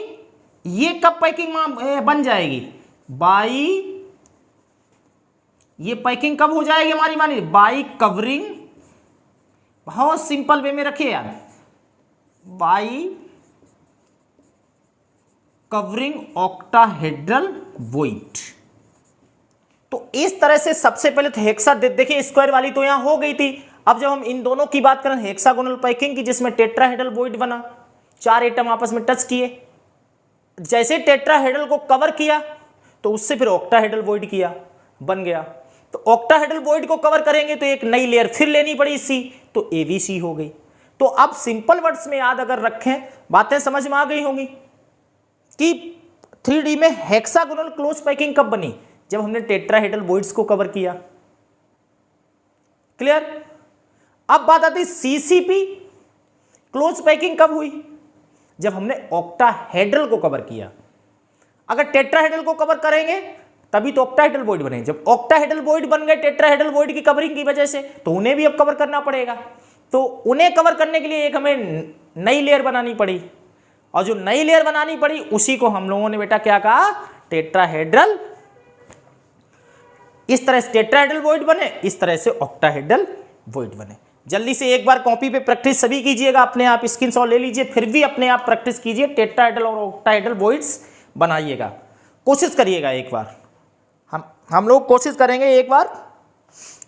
ये कब पैकिंग बन जाएगी? बाई, ये पैकिंग कब हो जाएगी हमारी? मानी बाई कवरिंग, बहुत सिंपल वे में रखिए यार, बाई कवरिंग ऑक्टाहेड्रल वॉइड। तो इस तरह से सबसे पहले तो हेक्सा देखिए, स्क्वायर वाली तो यहां हो गई थी। अब जब हम इन दोनों की बात करें हेक्सागोनल पैकिंग की, जिसमें टेट्राहेड्रल वॉइड बना, 4 एटम आपस में टच किए, जैसे टेट्राहेड्रल को कवर किया तो उससे फिर ऑक्टाहेड्रल वॉइड किया, बन गया। तो ऑक्टाहेड्रल वॉइड को कवर करेंगे तो एक नई लेयर फिर लेनी पड़ी सी, तो ABC हो गई। तो अब सिंपल वर्ड्स में याद अगर रखें, बातें समझ में आ गई होंगी कि 3D में हेक्सागोनल क्लोज पैकिंग कब बनी? जब हमने टेट्राहेड्रल वॉइड्स को कवर किया। क्लियर? अब बात आती CCP क्लोज पैकिंग कब हुई? जब हमने ऑक्टाहेड्रल को कवर किया। अगर टेट्राहेड्रल को कवर करेंगे तभी तो ऑक्टाहेड्रल वॉइड बने। जब ऑक्टाहेड्रल वॉइड बन गए टेट्राहेड्रल वॉइड की कवरिंग की वजह से, तो उन्हें भी अब कवर करना पड़ेगा। तो उन्हें कवर करने के लिए एक हमें नई लेयर बनानी पड़ी, और जो नई लेयर बनानी पड़ी उसी को हम लोगों ने बेटा क्या कहा? टेट्राहेड्रल। इस तरह से टेट्राहेड्रल वॉइड बने, इस तरह से ऑक्टाहेड्रल वॉइड बने। जल्दी से एक बार कॉपी पे प्रैक्टिस सभी कीजिएगा, अपने आप स्क्रीनशॉट ले लीजिए, फिर भी अपने आप प्रैक्टिस कीजिए, टेट्राहेड्रल और ऑक्टाहेड्रल वॉइड्स बनाइएगा, कोशिश करिएगा एक बार। हम लोग कोशिश करेंगे एक बार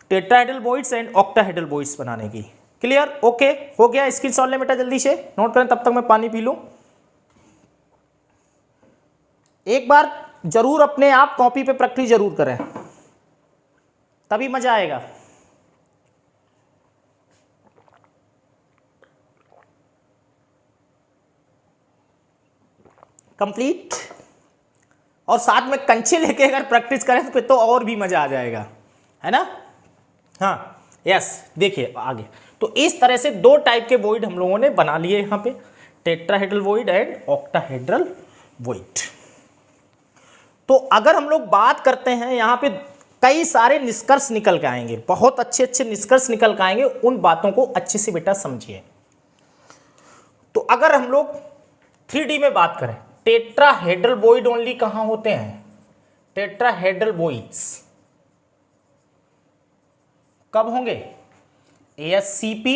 tetrahedral voids and octahedral voids बनाने की। क्लियर? ओके, हो गया। स्क्रीनशॉट ले बेटा, जल्दी से नोट करें, तब तक मैं पानी पी लूं। एक बार जरूर अपने आप कॉपी पे प्रैक्टिस जरूर करें, तभी मजा आएगा। कंप्लीट। और साथ में कंचे लेके अगर प्रैक्टिस करें तो फिर तो और भी मजा आ जाएगा, है ना? हाँ, यस। देखिए आगे, तो इस तरह से 2 टाइप के वॉइड हम लोगों ने बना लिए यहाँ पे, tetrahedral void and octahedral void. तो अगर हम लोग बात करते हैं यहाँ पे, कई सारे निष्कर्ष निकल के आएंगे, बहुत अच्छे अच्छे निष्कर्ष निकल के आएंगे, उन बातों को अच्छे से बेटा समझिए। तो अगर हम लोग 3D में बात करें, टेट्राहेड्रल वॉइड ओनली कहाँ होते हैं? टेट्राहेड्रल वॉइड्स कब होंगे? ASCP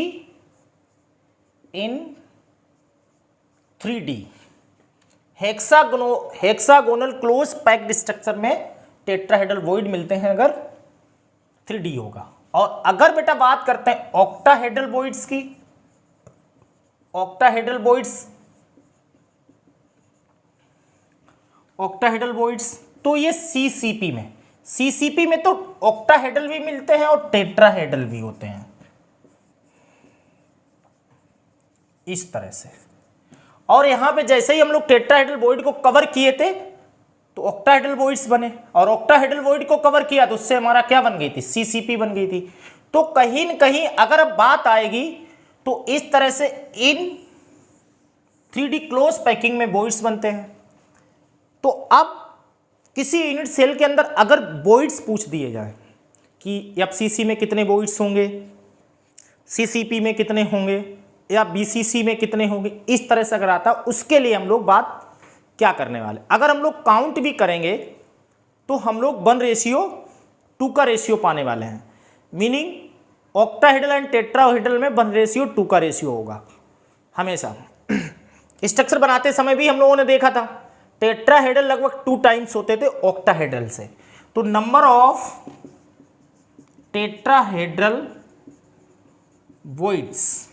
इन 3D hexagonal close packed structure में टेट्राहेड्रल वॉइड मिलते हैं अगर 3D होगा। और अगर बेटा बात करते हैं ऑक्टाहेड्रल वॉइड्स की, ऑक्टाहेड्रल वॉइड्स तो ये सीसीपी में तो ऑक्टाहेड्रल भी मिलते हैं और टेट्राहेड्रल भी होते हैं इस तरह से। और यहां पे जैसे ही हम लोग टेट्राहेड्रल वॉइड को कवर किए थे तो ऑक्टाहेड्रल वॉइड्स बने, और ऑक्टाहेड्रल वॉइड को कवर किया तो उससे हमारा क्या बन गई थी? सीसीपी बन गई थी। तो कहीं न कहीं अगर अब बात आएगी तो इस तरह से इन 3D क्लोज पैकिंग में वॉइड्स बनते हैं। तो अब किसी यूनिट सेल के अंदर अगर वॉइड्स पूछ दिए जाए कि एफसीसी में कितने वॉइड्स होंगे, सीसीपी में कितने होंगे, या बीसीसी में कितने होंगे, इस तरह से अगर आता, उसके लिए हम लोग बात क्या करने वाले, अगर हम लोग काउंट भी करेंगे तो हम लोग 1:2 का रेशियो पाने वाले हैं। मीनिंग ऑक्टाहेड्रल एंड टेट्राहेड्रल में 1:2 का रेशियो होगा हमेशा। स्ट्रक्चर बनाते समय भी हम लोगों ने देखा था टेट्राहेड्रल लगभग 2 टाइम्स होते थे ऑक्टाहेड्रल से। तो number of tetrahedral voids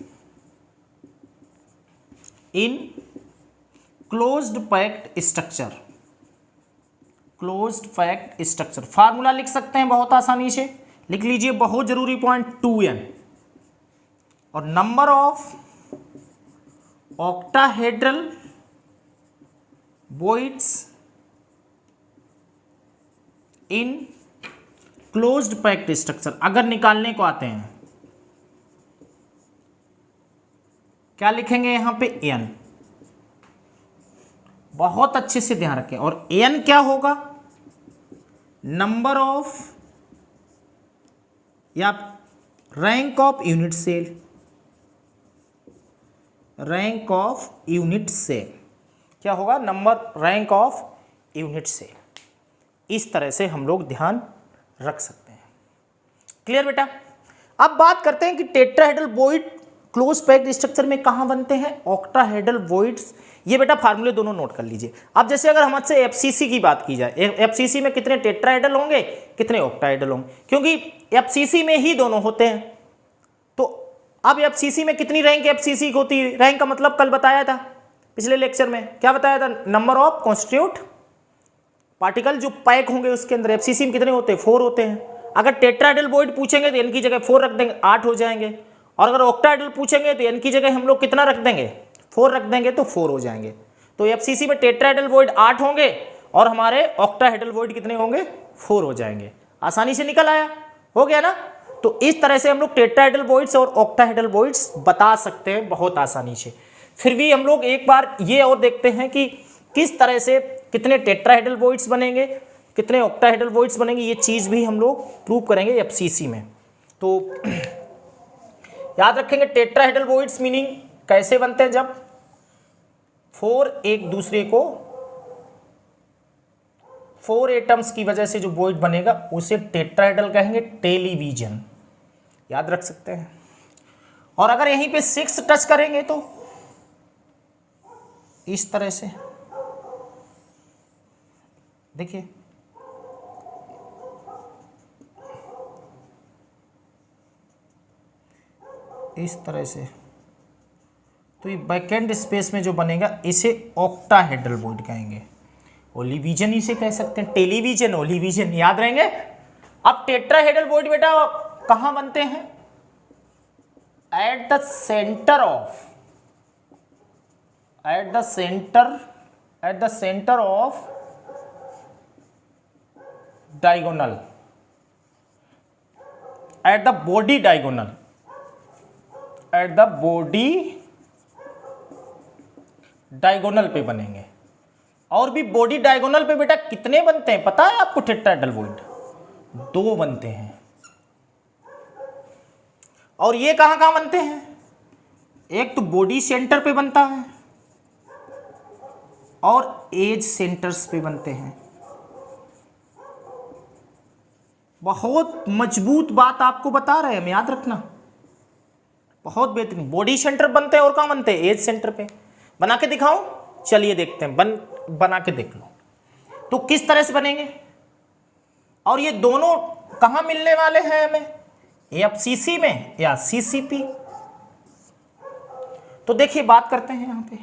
in closed packed structure, formula लिख सकते हैं बहुत आसानी से, लिख लीजिए, बहुत जरूरी पॉइंट 2n। और number of octahedral voids in closed packed structure, अगर निकालने को आते हैं क्या लिखेंगे यहां पे? n। बहुत अच्छे से ध्यान रखें। और n क्या होगा? नंबर ऑफ या rank of unit cell, rank of unit cell क्या होगा? Rank of unit cell. इस तरह से हम लोग ध्यान रख सकते हैं। क्लियर बेटा? अब बात करते हैं कि tetrahedral void close packed structure में कहां बनते हैं? Octahedral voids. ये बेटा फार्मूले दोनों नोट कर लीजिए। अब जैसे अगर हमसे एफसीसी की बात की जाए, एफसीसी में कितने टेट्राहेड्रल होंगे, कितने ऑक्टाहेड्रल होंगे, क्योंकि एफसीसी में ही दोनों होते हैं। तो अब एफसीसी में कितनी रैंक एफसीसी की होती है? रैंक का मतलब कल बताया था पिछले लेक्चर में, क्या बताया था? नंबर ऑफ कॉन्स्टिट्यूट पार्टिकल जो पैक होंगे उसके अंदर। एफसीसी में कितने होते हैं? 4 होते हैं। अगर टेट्राहेड्रल वॉइड पूछेंगे तो n की जगह 4 रख देंगे, 8 हो जाएंगे। और अगर ऑक्टाहेड्रल पूछेंगे तो n की जगह हम लोग कितना रख देंगे? 4 रख देंगे तो 4 हो जाएंगे। तो एफसीसी में टेट्राहेड्रल वॉइड 8 होंगे और हमारे ऑक्टाहेड्रल वॉइड कितने होंगे? 4 हो जाएंगे। आसानी से निकल आया, हो गया ना? तो इस तरह से हम लोग टेट्राहेड्रल वॉइड्स और ऑक्टाहेड्रल वॉइड्स बता सकते हैं बहुत आसानी से। फिर भी हम लोग एक बार ये और देखते हैं कि किस तरह से कितने टेट्राहेड्रल वॉइड्स बनेंगे, कितने ऑक्टाहेड्रल वॉइड्स बनेंगे, ये चीज़ भी हम लोग प्रूव करेंगे एफसीसी में। तो याद रखेंगे टेट्राहेड्रल वॉइड्स मीनिंग कैसे बनते हैं? जब 4 एक दूसरे को 4 एटम्स की वजह से जो वॉइड बनेगा उसे टेट्राहेड्रल कहेंगे, टेलीविजन। याद रख सकते हैं। और अगर यहीं पे 6 टच करेंगे तो इस तरह से देखिए, इस तरह से, तो ये वैकेंट स्पेस में जो बनेगा इसे ऑक्टाहेड्रल वॉइड कहेंगे। ओलिविजन इसे कह सकते हैं, टेलीविजन, ओलिविजन, याद रहेंगे। अब टेट्राहेड्रल वॉइड बेटा कहां बनते हैं? At the centre of diagonal, at the body diagonal, at the body diagonal पे बनेंगे। और भी बॉडी डायगोनल पे बेटा कितने बनते हैं पता है आपको? टेट्राहेड्रल वॉइड 2 बनते हैं। और ये कहां कहां बनते हैं? एक तो बॉडी सेंटर पे बनता है और एज सेंटर्स पे बनते हैं। बहुत मजबूत बात आपको बता रहे हैं हम, याद रखना, बहुत बेहतरीन। बॉडी सेंटर बनते हैं और कहाँ बनते हैं? एज सेंटर पे। बना के दिखाऊं? चलिए देखते हैं, बना के देख लो तो किस तरह से बनेंगे। और ये दोनों कहाँ मिलने वाले हैं हमें? एफसीसी में या सीसीपी। तो देखिए बात करते हैं यहां पे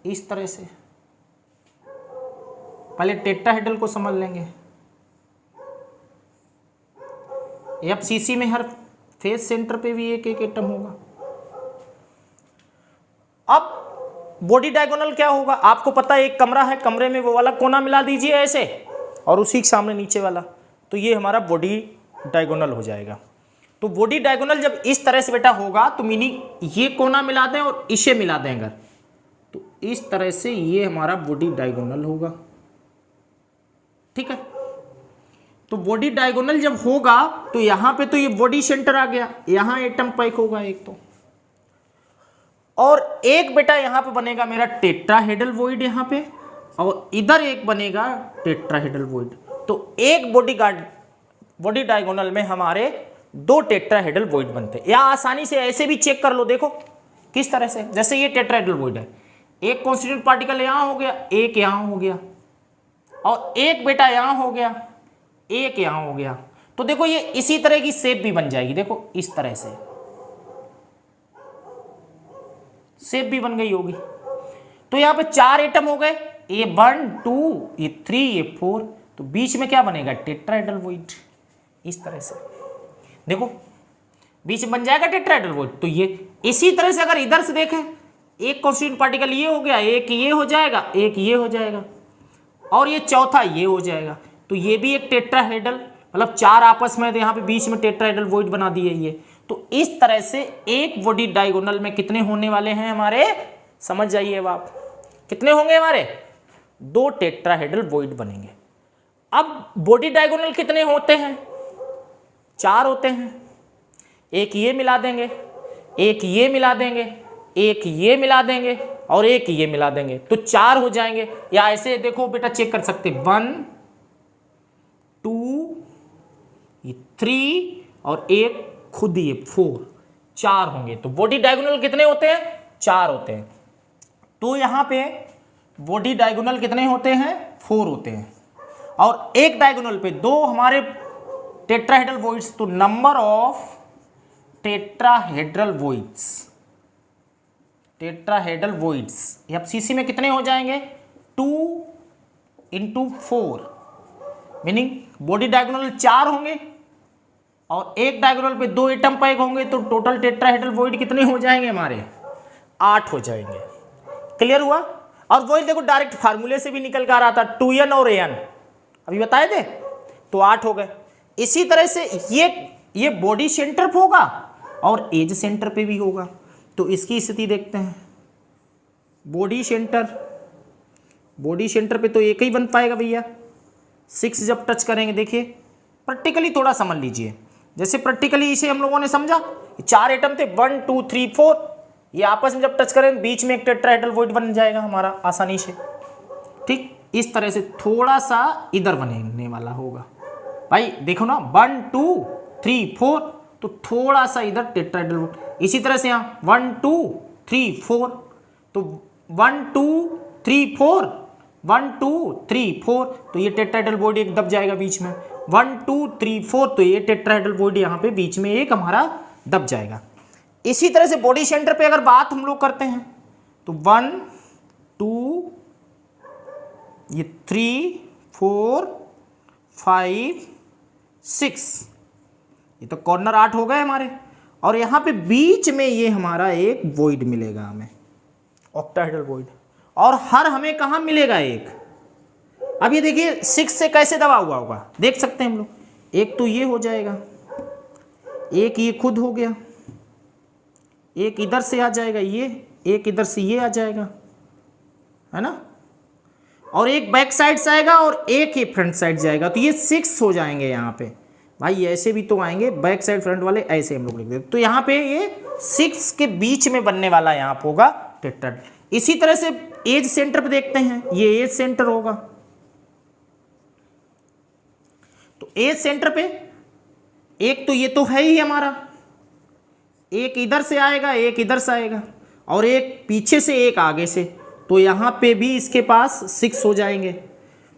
इस तरह से। पहले टेट्राहेड्रल को समझ लेंगे। एफसीसी में हर फेस सेंटर पे भी एक एक एटम होगा। अब बॉडी डायगोनल क्या होगा? आपको पता है एक कमरा है, कमरे में वो वाला कोना मिला दीजिए ऐसे, और उसी के सामने नीचे वाला, तो ये हमारा बॉडी डायगोनल हो जाएगा। तो बॉडी डायगोनल जब इस तरह से बेटा होगा तो मीनिंग ये कोना मिला दें और इसे मिला दें अगर, तो इस तरह से ये हमारा बॉडी डायगोनल होगा। ठीक है, तो बॉडी डायगोनल जब होगा तो यहां पे तो ये बॉडी सेंटर आ गया, यहां एटम पैक होगा एक तो, और एक बेटा यहां पे बनेगा मेरा टेट्राहेड्रल वॉइड यहां पे, और इधर एक बनेगा टेट्राहेड्रल वॉइड। तो एक बॉडी डायगोनल में हमारे दो टेट्राहेड्रल वॉइड बनते हैं। या आसानी से ऐसे भी चेक कर लो, देखो किस तरह से। जैसे ये टेट्राहेड्रल वॉइड है, एक कॉन्स्टिट्यूएंट पार्टिकल यहां हो गया, एक यहां हो गया, और एक बेटा यहां हो गया, एक यहां हो गया। तो देखो ये इसी तरह की शेप भी बन जाएगी, देखो इस तरह से शेप भी बन गई होगी। तो यहां पे 4 एटम हो गए, ये 1 2 ये 3 ये 4, तो बीच में क्या बनेगा? Tetrahedral void. इस तरह से देखो बीच में बन जाएगा टेट्राहेड्रल वॉइड। तो ये इसी तरह से अगर इधर से देखें, एक कॉन्स्टिट्यूएंट पार्टिकल ये हो गया, एक ये हो जाएगा, एक ये हो जाएगा, और ये चौथा ये हो जाएगा। तो ये भी एक टेट्राहेड्रल, मतलब 4 आपस में, तो यहाँ पे बीच में टेट्राहेड्रल वॉइड बना दिए ये। तो इस तरह से एक बॉडी डायगोनल में कितने होने वाले हैं हमारे? समझ जाइए अब आप, कितने होंगे हमारे? 2 टेट्राहेड्रल वॉइड बनेंगे। अब बॉडी डायगोनल कितने होते हैं? 4 होते हैं। एक ये मिला देंगे, एक ये मिला देंगे, एक ये मिला देंगे, और एक ये मिला देंगे, तो 4 हो जाएंगे। या ऐसे देखो बेटा चेक कर सकते, 1 2 ये 3 और एक खुद ये 4, 4 होंगे। तो बॉडी डायगोनल कितने होते हैं? 4 होते हैं। तो यहां पे बॉडी डायगोनल कितने होते हैं? 4 होते हैं, और एक डायगोनल पे 2 हमारे टेट्राहेड्रल वॉइड्स। तो number of tetrahedral voids, tetrahedral voids FCC में कितने हो जाएंगे? 2 × 4, मीनिंग बॉडी डायगोनल 4 होंगे, और एक डायगोनल पे 2 एटम पैक होंगे, तो टोटल टेट्राहेड्रल वॉइड कितने हो जाएंगे हमारे? 8 हो जाएंगे। क्लियर हुआ? और वही देखो डायरेक्ट फार्मूले से भी निकल कर आ रहा था, 2n और an अभी बताए थे, तो 8 हो गए। इसी तरह से ये बॉडी सेंटर पे होगा और एज सेंटर पे भी होगा। तो इसकी स्थिति देखते हैं। बॉडी सेंटर पे तो एक ही बन पाएगा भैया। 6 जब टच करेंगे, देखिए प्रैक्टिकली थोड़ा समझ लीजिए। जैसे प्रैक्टिकली इसे हम लोगों ने समझा, 4 एटम थे 1 2 3 4, ये आपस में जब टच करें बीच में एक टेट्राहेड्रल वॉइड बन जाएगा हमारा आसानी से। ठीक इस तरह से थोड़ा सा इधर बनने वाला होगा भाई, देखो ना 1 2 3 4, तो थोड़ा सा इधर टेट्राहेड्रल वॉइड। इसी तरह से यहाँ 1 2 3 4, तो 1 2 3 4 1 2 3 4, तो ये टेट्राहेड्रल वॉइड एक दब जाएगा बीच में। 1 2 3 4, तो ये टेट्राहेड्रल वॉइड यहाँ पे बीच में एक हमारा दब जाएगा। इसी तरह से बॉडी सेंटर पे अगर बात हम लोग करते हैं तो 1 2 ये 3 4 5 6, ये तो कॉर्नर 8 हो गए हमारे, और यहाँ पे बीच में ये हमारा एक वॉइड मिलेगा हमें, ऑक्टाहेड्रल वॉइड। और हर हमें कहाँ मिलेगा? एक। अब ये देखिए 6 से कैसे दबा हुआ होगा, देख सकते हैं हम लोग। एक तो ये हो जाएगा, एक ये खुद हो गया, एक इधर से आ जाएगा ये, एक इधर से ये आ जाएगा, है ना, और एक बैक साइड से आएगा और एक ये फ्रंट साइड जाएगा, तो ये 6 हो जाएंगे यहाँ पे। भाई ऐसे भी तो आएंगे बैक साइड फ्रंट वाले, ऐसे हम लोग लिख देते। तो यहाँ पे ये 6 के बीच में बनने वाला यहाँ पे होगा टेट्राहेड्रल। इसी तरह से एज सेंटर पे देखते हैं, ये एज सेंटर होगा। ए सेंटर पे एक तो ये तो है ही हमारा, एक इधर से आएगा एक इधर से आएगा और एक पीछे से एक आगे से, तो यहाँ पे भी इसके पास 6 हो जाएंगे।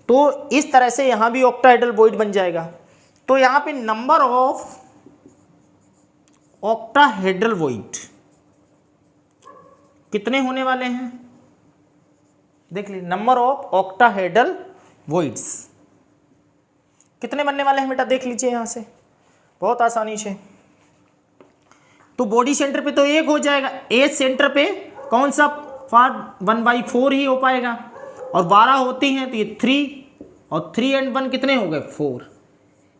तो इस तरह से यहाँ भी ऑक्टाहेड्रल वॉइड बन जाएगा। तो यहाँ पे नंबर ऑफ ऑक्टाहेड्रल वॉइड कितने होने वाले हैं, देख लीजिए, नंबर ऑफ ऑक्टाहेड्रल वॉइड्स कितने बनने वाले हैं बेटा, देख लीजिए यहाँ से बहुत आसानी से। तो बॉडी सेंटर पे तो एक हो जाएगा, ए सेंटर पे कौन सा 1/4 ही हो पाएगा, और 12 होती हैं तो ये 3 और 3 and 1 कितने हो गए 4।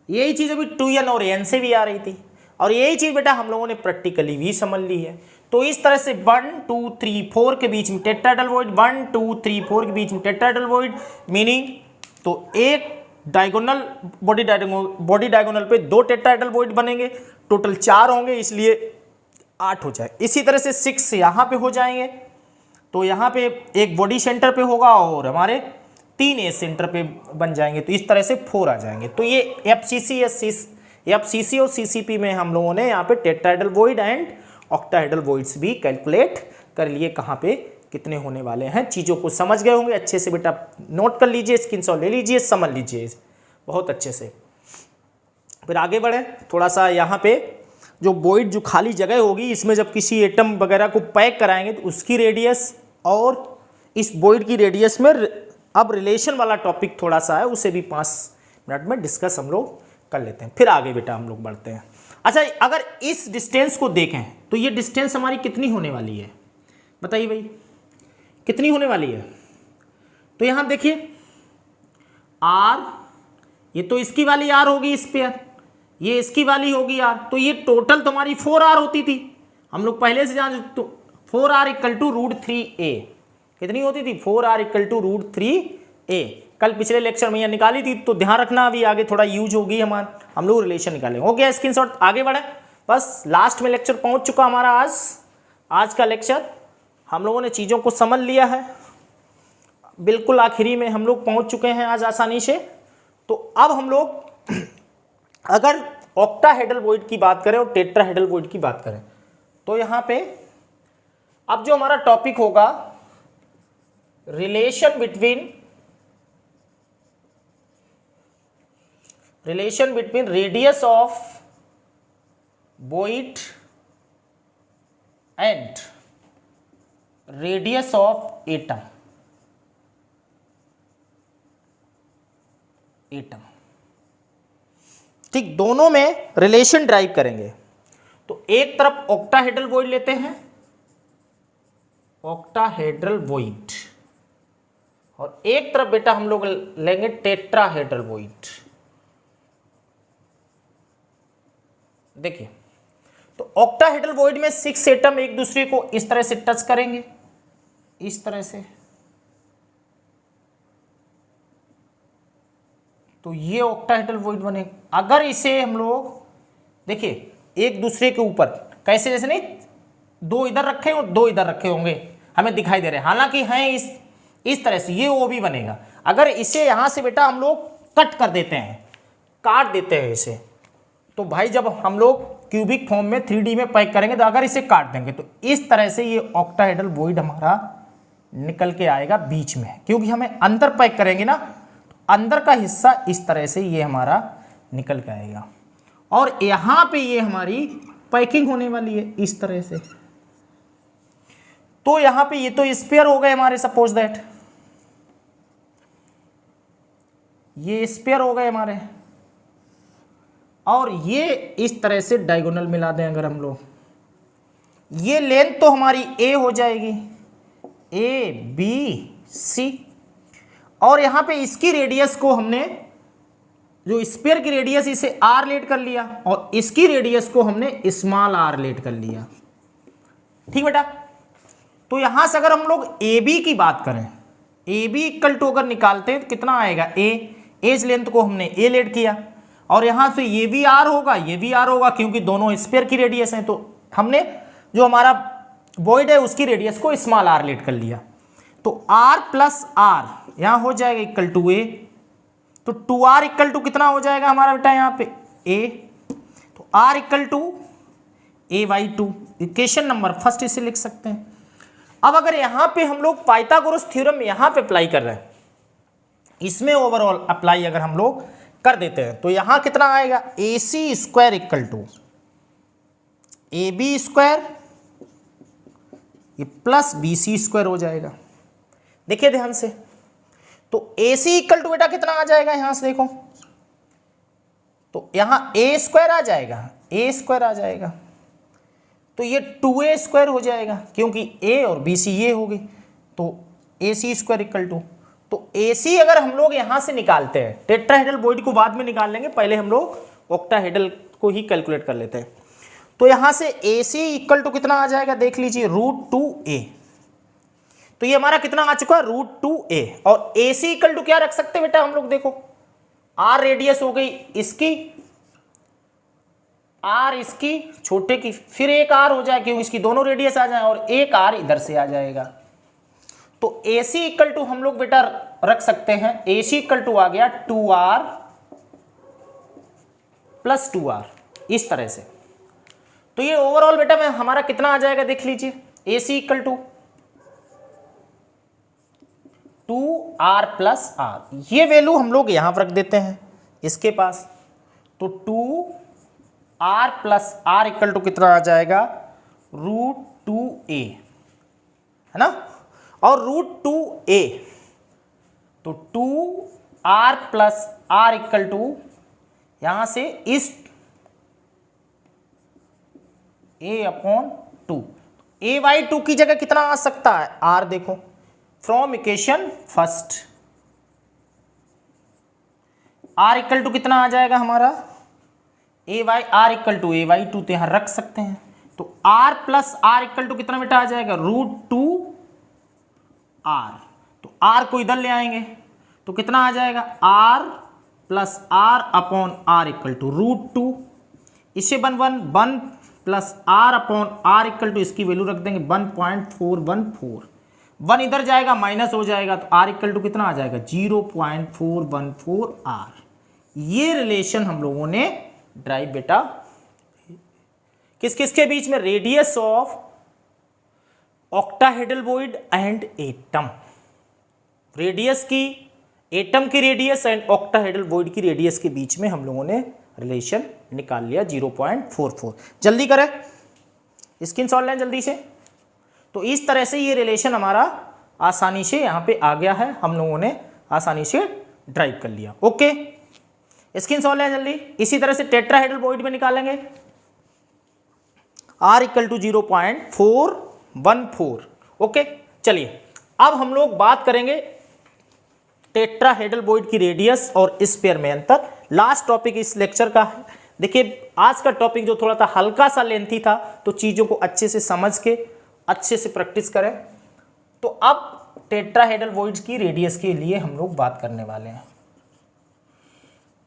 यही चीज़ अभी 2n और n से भी आ रही थी, और यही चीज़ बेटा हम लोगों ने प्रैक्टिकली भी समझ ली है। तो इस तरह से 1 2 3 4 के बीच में टेट्राहेड्रल वॉइड, 1 2 3 4 के बीच में टेट्राहेड्रल वॉइड, मीनिंग तो एक डायगोनल बॉडी डायगोनल पे 2 टेट्राहेड्रल वॉइड बनेंगे, टोटल 4 होंगे, इसलिए 8 हो जाए। इसी तरह से 6 यहाँ पे हो जाएंगे, तो यहाँ पे एक बॉडी सेंटर पे होगा और हमारे 3 ए सेंटर पे बन जाएंगे, तो इस तरह से 4 आ जाएंगे। तो ये एफसीसी और सीसीपी में हम लोगों ने यहाँ पे tetrahedral void and octahedral voids भी कैलकुलेट कर लिए, कहाँ पे कितने होने वाले हैं। चीज़ों को समझ गए होंगे अच्छे से बेटा, नोट कर लीजिए, स्क्रीनशॉट ले लीजिए, समझ लीजिए बहुत अच्छे से। फिर आगे बढ़े थोड़ा सा, यहाँ पे जो वॉइड जो खाली जगह होगी इसमें जब किसी एटम वगैरह को पैक कराएंगे तो उसकी रेडियस और इस वॉइड की रेडियस में अब रिलेशन वाला टॉपिक थोड़ा सा है, उसे भी 5 मिनट में डिस्कस हम लोग कर लेते हैं। फिर आगे बेटा हम लोग बढ़ते हैं। अच्छा, अगर इस डिस्टेंस को देखें तो ये डिस्टेंस हमारी कितनी होने वाली है, बताइए भाई कितनी होने वाली है। तो यहाँ देखिए r, ये तो इसकी वाली r होगी स्पेयर, ये इसकी वाली होगी r, तो ये टोटल तुम्हारी 4r होती थी, हम लोग पहले से जान, तो 4r = √3a कितनी होती थी, 4r = √3a। कल पिछले लेक्चर में यह निकाली थी, तो ध्यान रखना अभी आगे थोड़ा यूज होगी, हम लोग रिलेशन निकालेंगे। हो गया स्क्रीनशॉट, आगे बढ़े, बस लास्ट में लेक्चर पहुंच चुका हमारा आज का लेक्चर। हम लोगों ने चीज़ों को समझ लिया है, बिल्कुल आखिरी में हम लोग पहुंच चुके हैं आज आसानी से। तो अब हम लोग अगर ऑक्टाहेड्रल वॉइड की बात करें और टेट्राहेड्रल वॉइड की बात करें, तो यहाँ पे अब जो हमारा टॉपिक होगा relation between radius of void and radius of atom. ठीक, दोनों में रिलेशन ड्राइव करेंगे। तो एक तरफ ऑक्टाहेड्रल वॉइड लेते हैं, ऑक्टाहेड्रल वॉइड, और एक तरफ बेटा हम लोग लेंगे टेट्राहेड्रल वॉइड। देखिए, तो ऑक्टाहेड्रल वॉइड में 6 एटम एक दूसरे को इस तरह से टच करेंगे, इस तरह से, तो ये ऑक्टाहेड्रल वॉइड बनेगा। अगर इसे हम लोग देखिए एक दूसरे के ऊपर कैसे, जैसे नहीं 2 इधर रखे और 2 इधर रखे होंगे, हमें दिखाई दे रहे हैं, हालांकि हैं इस तरह से, ये वो भी बनेगा। अगर इसे यहां से बेटा हम लोग कट कर देते हैं, काट देते हैं इसे, तो भाई जब हम लोग क्यूबिक फॉर्म में 3D में पैक करेंगे, तो अगर इसे काट देंगे तो इस तरह से ये ऑक्टाहेड्रल वॉइड हमारा निकल के आएगा बीच में, क्योंकि हमें अंदर पैक करेंगे ना, तो अंदर का हिस्सा इस तरह से ये हमारा निकल के आएगा, और यहां पे ये हमारी पैकिंग होने वाली है इस तरह से। तो यहां पे ये तो स्पेयर हो गए हमारे, सपोज दैट ये स्पेयर हो गए हमारे, और ये इस तरह से डायगोनल मिला दें अगर हम लोग, ये लेंथ तो हमारी ए हो जाएगी, ए बी सी, और यहां पे इसकी रेडियस को हमने, जो स्पेयर की रेडियस इसे आर लेट कर लिया, और इसकी रेडियस को हमने स्मॉल आर लेट कर लिया। ठीक बेटा, तो यहां से अगर हम लोग ए बी की बात करें, ए बी = अगर निकालते हैं तो कितना आएगा, एज लेंथ को हमने ए लेट किया, और यहां से ये भी आर होगा, ये भी आर होगा, क्योंकि दोनों स्पेयर की रेडियस हैं, तो हमने जो हमारा वॉइड है उसकी रेडियस को स्मॉल आर लेट कर लिया। तो r + r यहां हो जाएगा = a, तो 2r इक्वल टू कितना हो जाएगा हमारा बेटा यहाँ पे a, तो r equal to a/2, equation number first इसे लिख सकते हैं। अब अगर यहाँ पे हम लोग पाइथागोरस थ्योरम यहाँ पे अप्लाई कर रहे हैं, इसमें ओवरऑल अप्लाई अगर हम लोग कर देते हैं तो यहाँ कितना आएगा AC square equal to AB square ये प्लस BC स्क्वायर हो जाएगा। देखिए ध्यान से, तो AC इक्वल टू बेटा कितना आ जाएगा यहां से देखो, तो यहां A स्क्वायर आ जाएगा, A स्क्वायर आ जाएगा, तो ये 2A स्क्वायर हो जाएगा क्योंकि A और BC ये होगी, तो AC स्क्वायर इक्वल टू, तो AC अगर हम लोग यहां से निकालते हैं, टेट्राहेड्रल वॉइड को बाद में निकाल लेंगे, पहले हम लोग ऑक्टाहेड्रल को ही कैलकुलेट कर लेते हैं। तो यहां से AC इक्वल टू कितना आ जाएगा देख लीजिए √2a, तो ये हमारा कितना आ चुका है √2a, और AC इक्वल टू क्या रख सकते हैं बेटा हम लोग देखो, R रेडियस हो गई इसकी, R इसकी छोटे की, फिर एक R हो जाए क्योंकि इसकी दोनों रेडियस आ जाए, और एक R इधर से आ जाएगा। तो AC इक्वल टू हम लोग बेटा रख सकते हैं, AC इक्वल टू आ गया 2R प्लस 2R, इस तरह से। तो ये ओवरऑल बेटा में हमारा कितना आ जाएगा देख लीजिए, AC equal to 2R plus R, ये वैल्यू हम लोग यहां पर रख देते हैं इसके पास, तो 2R plus R equal to कितना आ जाएगा √2a, है ना, और √2a, तो 2R plus R equal to यहां से इस a/2, a/2 की जगह कितना आ सकता है R, देखो from equation first R equal to कितना आ जाएगा हमारा a/r इक्वल टू a/2, तो यहां रख सकते हैं, तो R plus R equal to कितना बेटा आ जाएगा √2R, तो R को इधर ले आएंगे तो कितना आ जाएगा R plus R/R equal to √2, इसे 1 प्लस R/R इक्वल टू इसकी वैल्यू रख देंगे 1.414, 1 इधर जाएगा माइनस हो जाएगा, तो R इक्वल टू कितना आ जाएगा 0.414R। ये रिलेशन हम लोगों ने ड्राइव बेटा किस किस के बीच में, radius of octahedral void and atom, radius की, एटम की रेडियस एंड ऑक्टाहेड्रल वॉइड की रेडियस के बीच में हम लोगों ने रिलेशन निकाल लिया 0.44। जल्दी करें, स्क्रीनशॉट लें जल्दी से। तो इस तरह से ये रिलेशन हमारा आसानी से यहाँ पे आ गया है, हम लोगों ने आसानी से ड्राइव कर लिया। ओके, स्क्रीनशॉट लें जल्दी। इसी तरह से टेट्राहेड्रल वॉइड में निकालेंगे R इक्वल टू 0.414। ओके, चलिए अब हम लोग बात करेंगे टेट्राहेड्रल वॉइड की रेडियस और स्फीयर में अंतर। लास्ट टॉपिक इस लेक्चर का है। देखिए आज का टॉपिक जो थोड़ा सा हल्का सा लेंथी था, तो चीज़ों को अच्छे से समझ के अच्छे से प्रैक्टिस करें। तो अब टेट्राहेड्रल वॉइड की रेडियस के लिए हम लोग बात करने वाले हैं,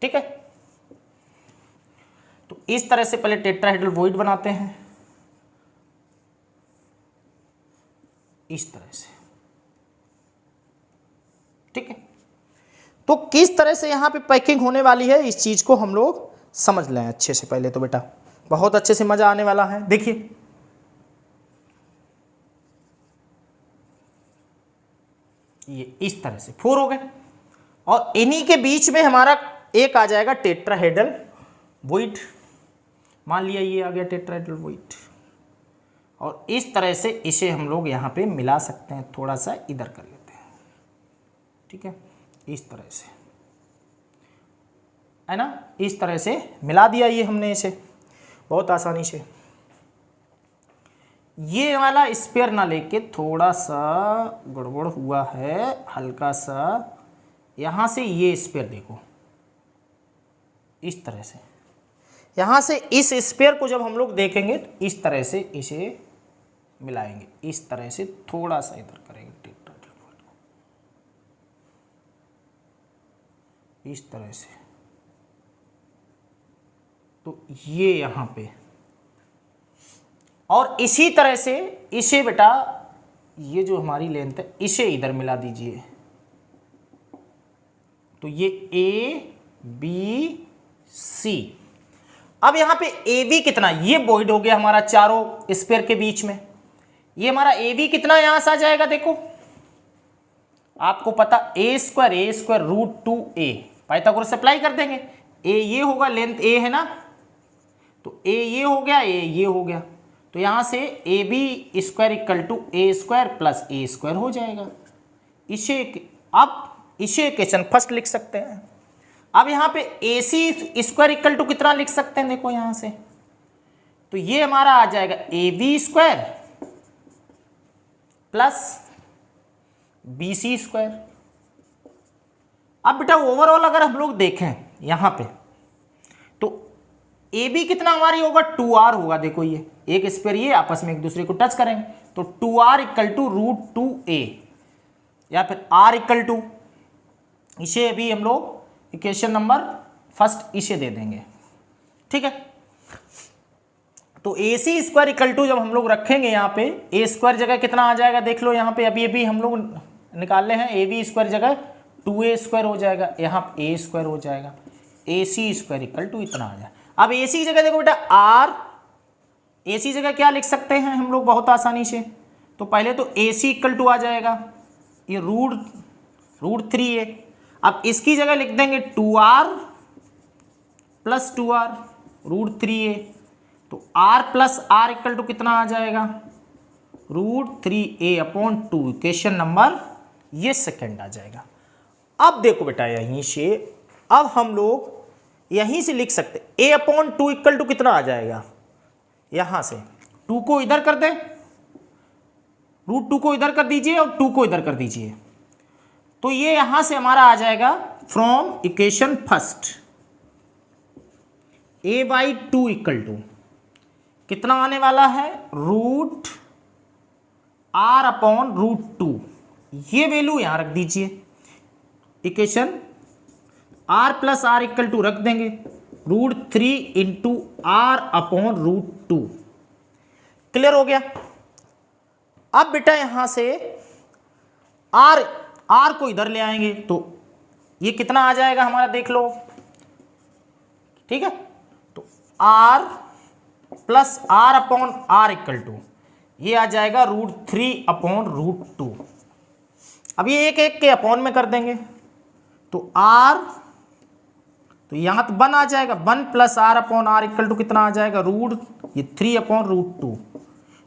ठीक है। तो इस तरह से पहले टेट्राहेड्रल वॉइड बनाते हैं, इस तरह से, ठीक है। तो किस तरह से यहाँ पे पैकिंग होने वाली है, इस चीज को हम लोग समझ लें अच्छे से पहले, तो बेटा बहुत अच्छे से मजा आने वाला है। देखिए ये इस तरह से 4 हो गए, और इन्हीं के बीच में हमारा एक आ जाएगा टेट्राहेड्रल वॉइड, मान लिया ये आ गया टेट्राहेड्रल वॉइड, और इस तरह से इसे हम लोग यहाँ पे मिला सकते हैं, थोड़ा सा इधर कर लेते हैं, ठीक है, इस तरह से, है ना, इस तरह से मिला दिया ये हमने इसे बहुत आसानी से। ये वाला स्पेयर ना लेके थोड़ा सा गड़बड़ हुआ है, हल्का सा, यहाँ से ये स्पेयर देखो इस तरह से, यहाँ से इस स्पेयर को जब हम लोग देखेंगे तो इस तरह से इसे मिलाएंगे, इस तरह से थोड़ा सा इधर करेंगे, इस तरह से, तो ये यहाँ पे, और इसी तरह से इसे बेटा ये जो हमारी लेंथ है इसे इधर मिला दीजिए, तो ये ए बी सी। अब यहाँ पे ए बी कितना, ये वॉइड हो गया हमारा चारों स्फीयर के बीच में। ये हमारा ए बी कितना यहां से आ जाएगा, देखो आपको पता a square root 2a, Pythagoras apply कर देंगे। ए ये होगा, लेंथ ए है ना, तो ए ये हो गया, ए ये हो गया, तो यहां से A B square equal to A square plus A square हो जाएगा। इसे इक्वेशन फर्स्ट लिख सकते हैं। अब यहाँ पे ए सी स्क्वायर इक्वल टू कितना लिख सकते हैं, देखो यहां से, तो ये हमारा आ जाएगा A B square plus B C square. अब बेटा ओवरऑल अगर हम लोग देखें यहां पे, तो ए बी कितना हमारी होगा, 2r होगा। देखो ये एक स्क्वायर ये आपस में एक दूसरे को टच करेंगे, तो 2r equal to root 2a, या फिर r इक्वल टू, इसे अभी हम लोग इक्वेशन नंबर फर्स्ट इसे दे देंगे, ठीक है। तो ए सी स्क्वायर इक्वल टू जब हम लोग रखेंगे यहाँ पे, ए स्क्वायर जगह कितना आ जाएगा, देख लो यहाँ पे अभी हम लोग निकाल रहे हैं, ए बी स्क्वायर जगह 2a स्क्वायर हो जाएगा, यहाँ ए स्क्वायर हो जाएगा, ए सी स्क्वायर इक्वल टू इतना आ जाए। अब ए सी जगह देखो बेटा आर, ए सी जगह क्या लिख सकते हैं हम लोग बहुत आसानी से, तो पहले तो ए सी इक्वल टू आ जाएगा ये रूट 3a। अब इसकी जगह लिख देंगे 2r plus 2r root 3a, तो r plus r equal to कितना आ जाएगा, root 3a upon 2, equation number ये सेकंड आ जाएगा। अब देखो बेटा यहीं से अब हम लोग यहीं से लिख सकते a अपॉन 2 इक्वल टू कितना आ जाएगा, यहां से 2 को इधर कर दें, रूट 2 को इधर कर दीजिए और 2 को इधर कर दीजिए, तो ये यहां से हमारा आ जाएगा from equation first a by 2 equal to कितना आने वाला है, रूट r अपॉन रूट 2, ये वैल्यू यहां रख दीजिए, equation r plus r equal to रख देंगे, root 3 into r upon root 2। Clear हो गया। अब बेटा यहां से r को इधर ले आएंगे, तो ये कितना आ जाएगा हमारा, देख लो, ठीक है। तो r plus r upon r equal to ये आ जाएगा रूट 3 अपॉन रूट 2। अब ये एक एक के अपॉन में कर देंगे, तो r, तो यहां तो 1 आ जाएगा, 1 plus r upon r equal to कितना आ जाएगा, रूट ये 3 अपॉन रूट 2,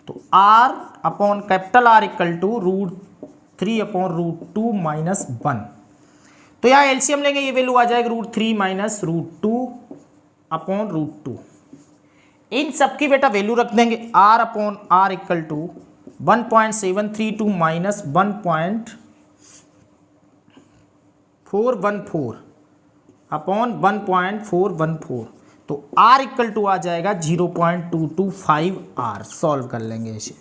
तो r upon capital R equal to root 3 upon root 2 minus 1, तो यहाँ एलसीएम लेंगे, ये वैल्यू आ जाएगा root 3 minus root 2 upon root 2। इन सबकी बेटा वैल्यू रख देंगे, r upon r equal to 1.732 minus 1.414 upon 1.414, तो r इक्वल टू आ जाएगा 0.225 r। सॉल्व कर लेंगे इसे,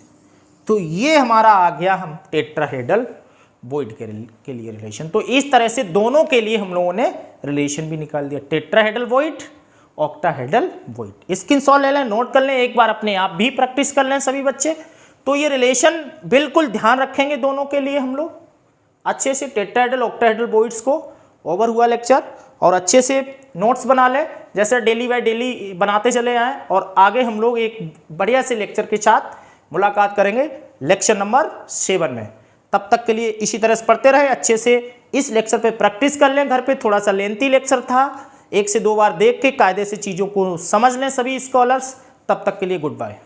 तो ये हमारा आ गया हम टेट्राहेड्रल वॉइड के लिए रिलेशन। तो इस तरह से दोनों के लिए हम लोगों ने रिलेशन भी निकाल दिया, tetrahedral void, octahedral void. Screen shot ले लें, नोट कर लें, एक बार अपने आप भी प्रैक्टिस कर लें सभी बच्चे। तो ये रिलेशन बिल्कुल ध्यान रखेंगे दोनों के लिए हम लोग अच्छे से, टेट्राहेड्रल ऑक्टाहेड्रल वॉइड्स को। ओवर हुआ लेक्चर, और अच्छे से नोट्स बना लें, जैसे डेली बाय डेली बनाते चले आएँ, और आगे हम लोग एक बढ़िया से लेक्चर के साथ मुलाकात करेंगे लेक्चर नंबर 7 में। तब तक के लिए इसी तरह से पढ़ते रहे, अच्छे से इस लेक्चर पे प्रैक्टिस कर लें घर पे। थोड़ा सा लेंथी लेक्चर था, 1 से 2 बार देख के कायदे से चीज़ों को समझ लें सभी स्कॉलर्स। तब तक के लिए गुड बाय।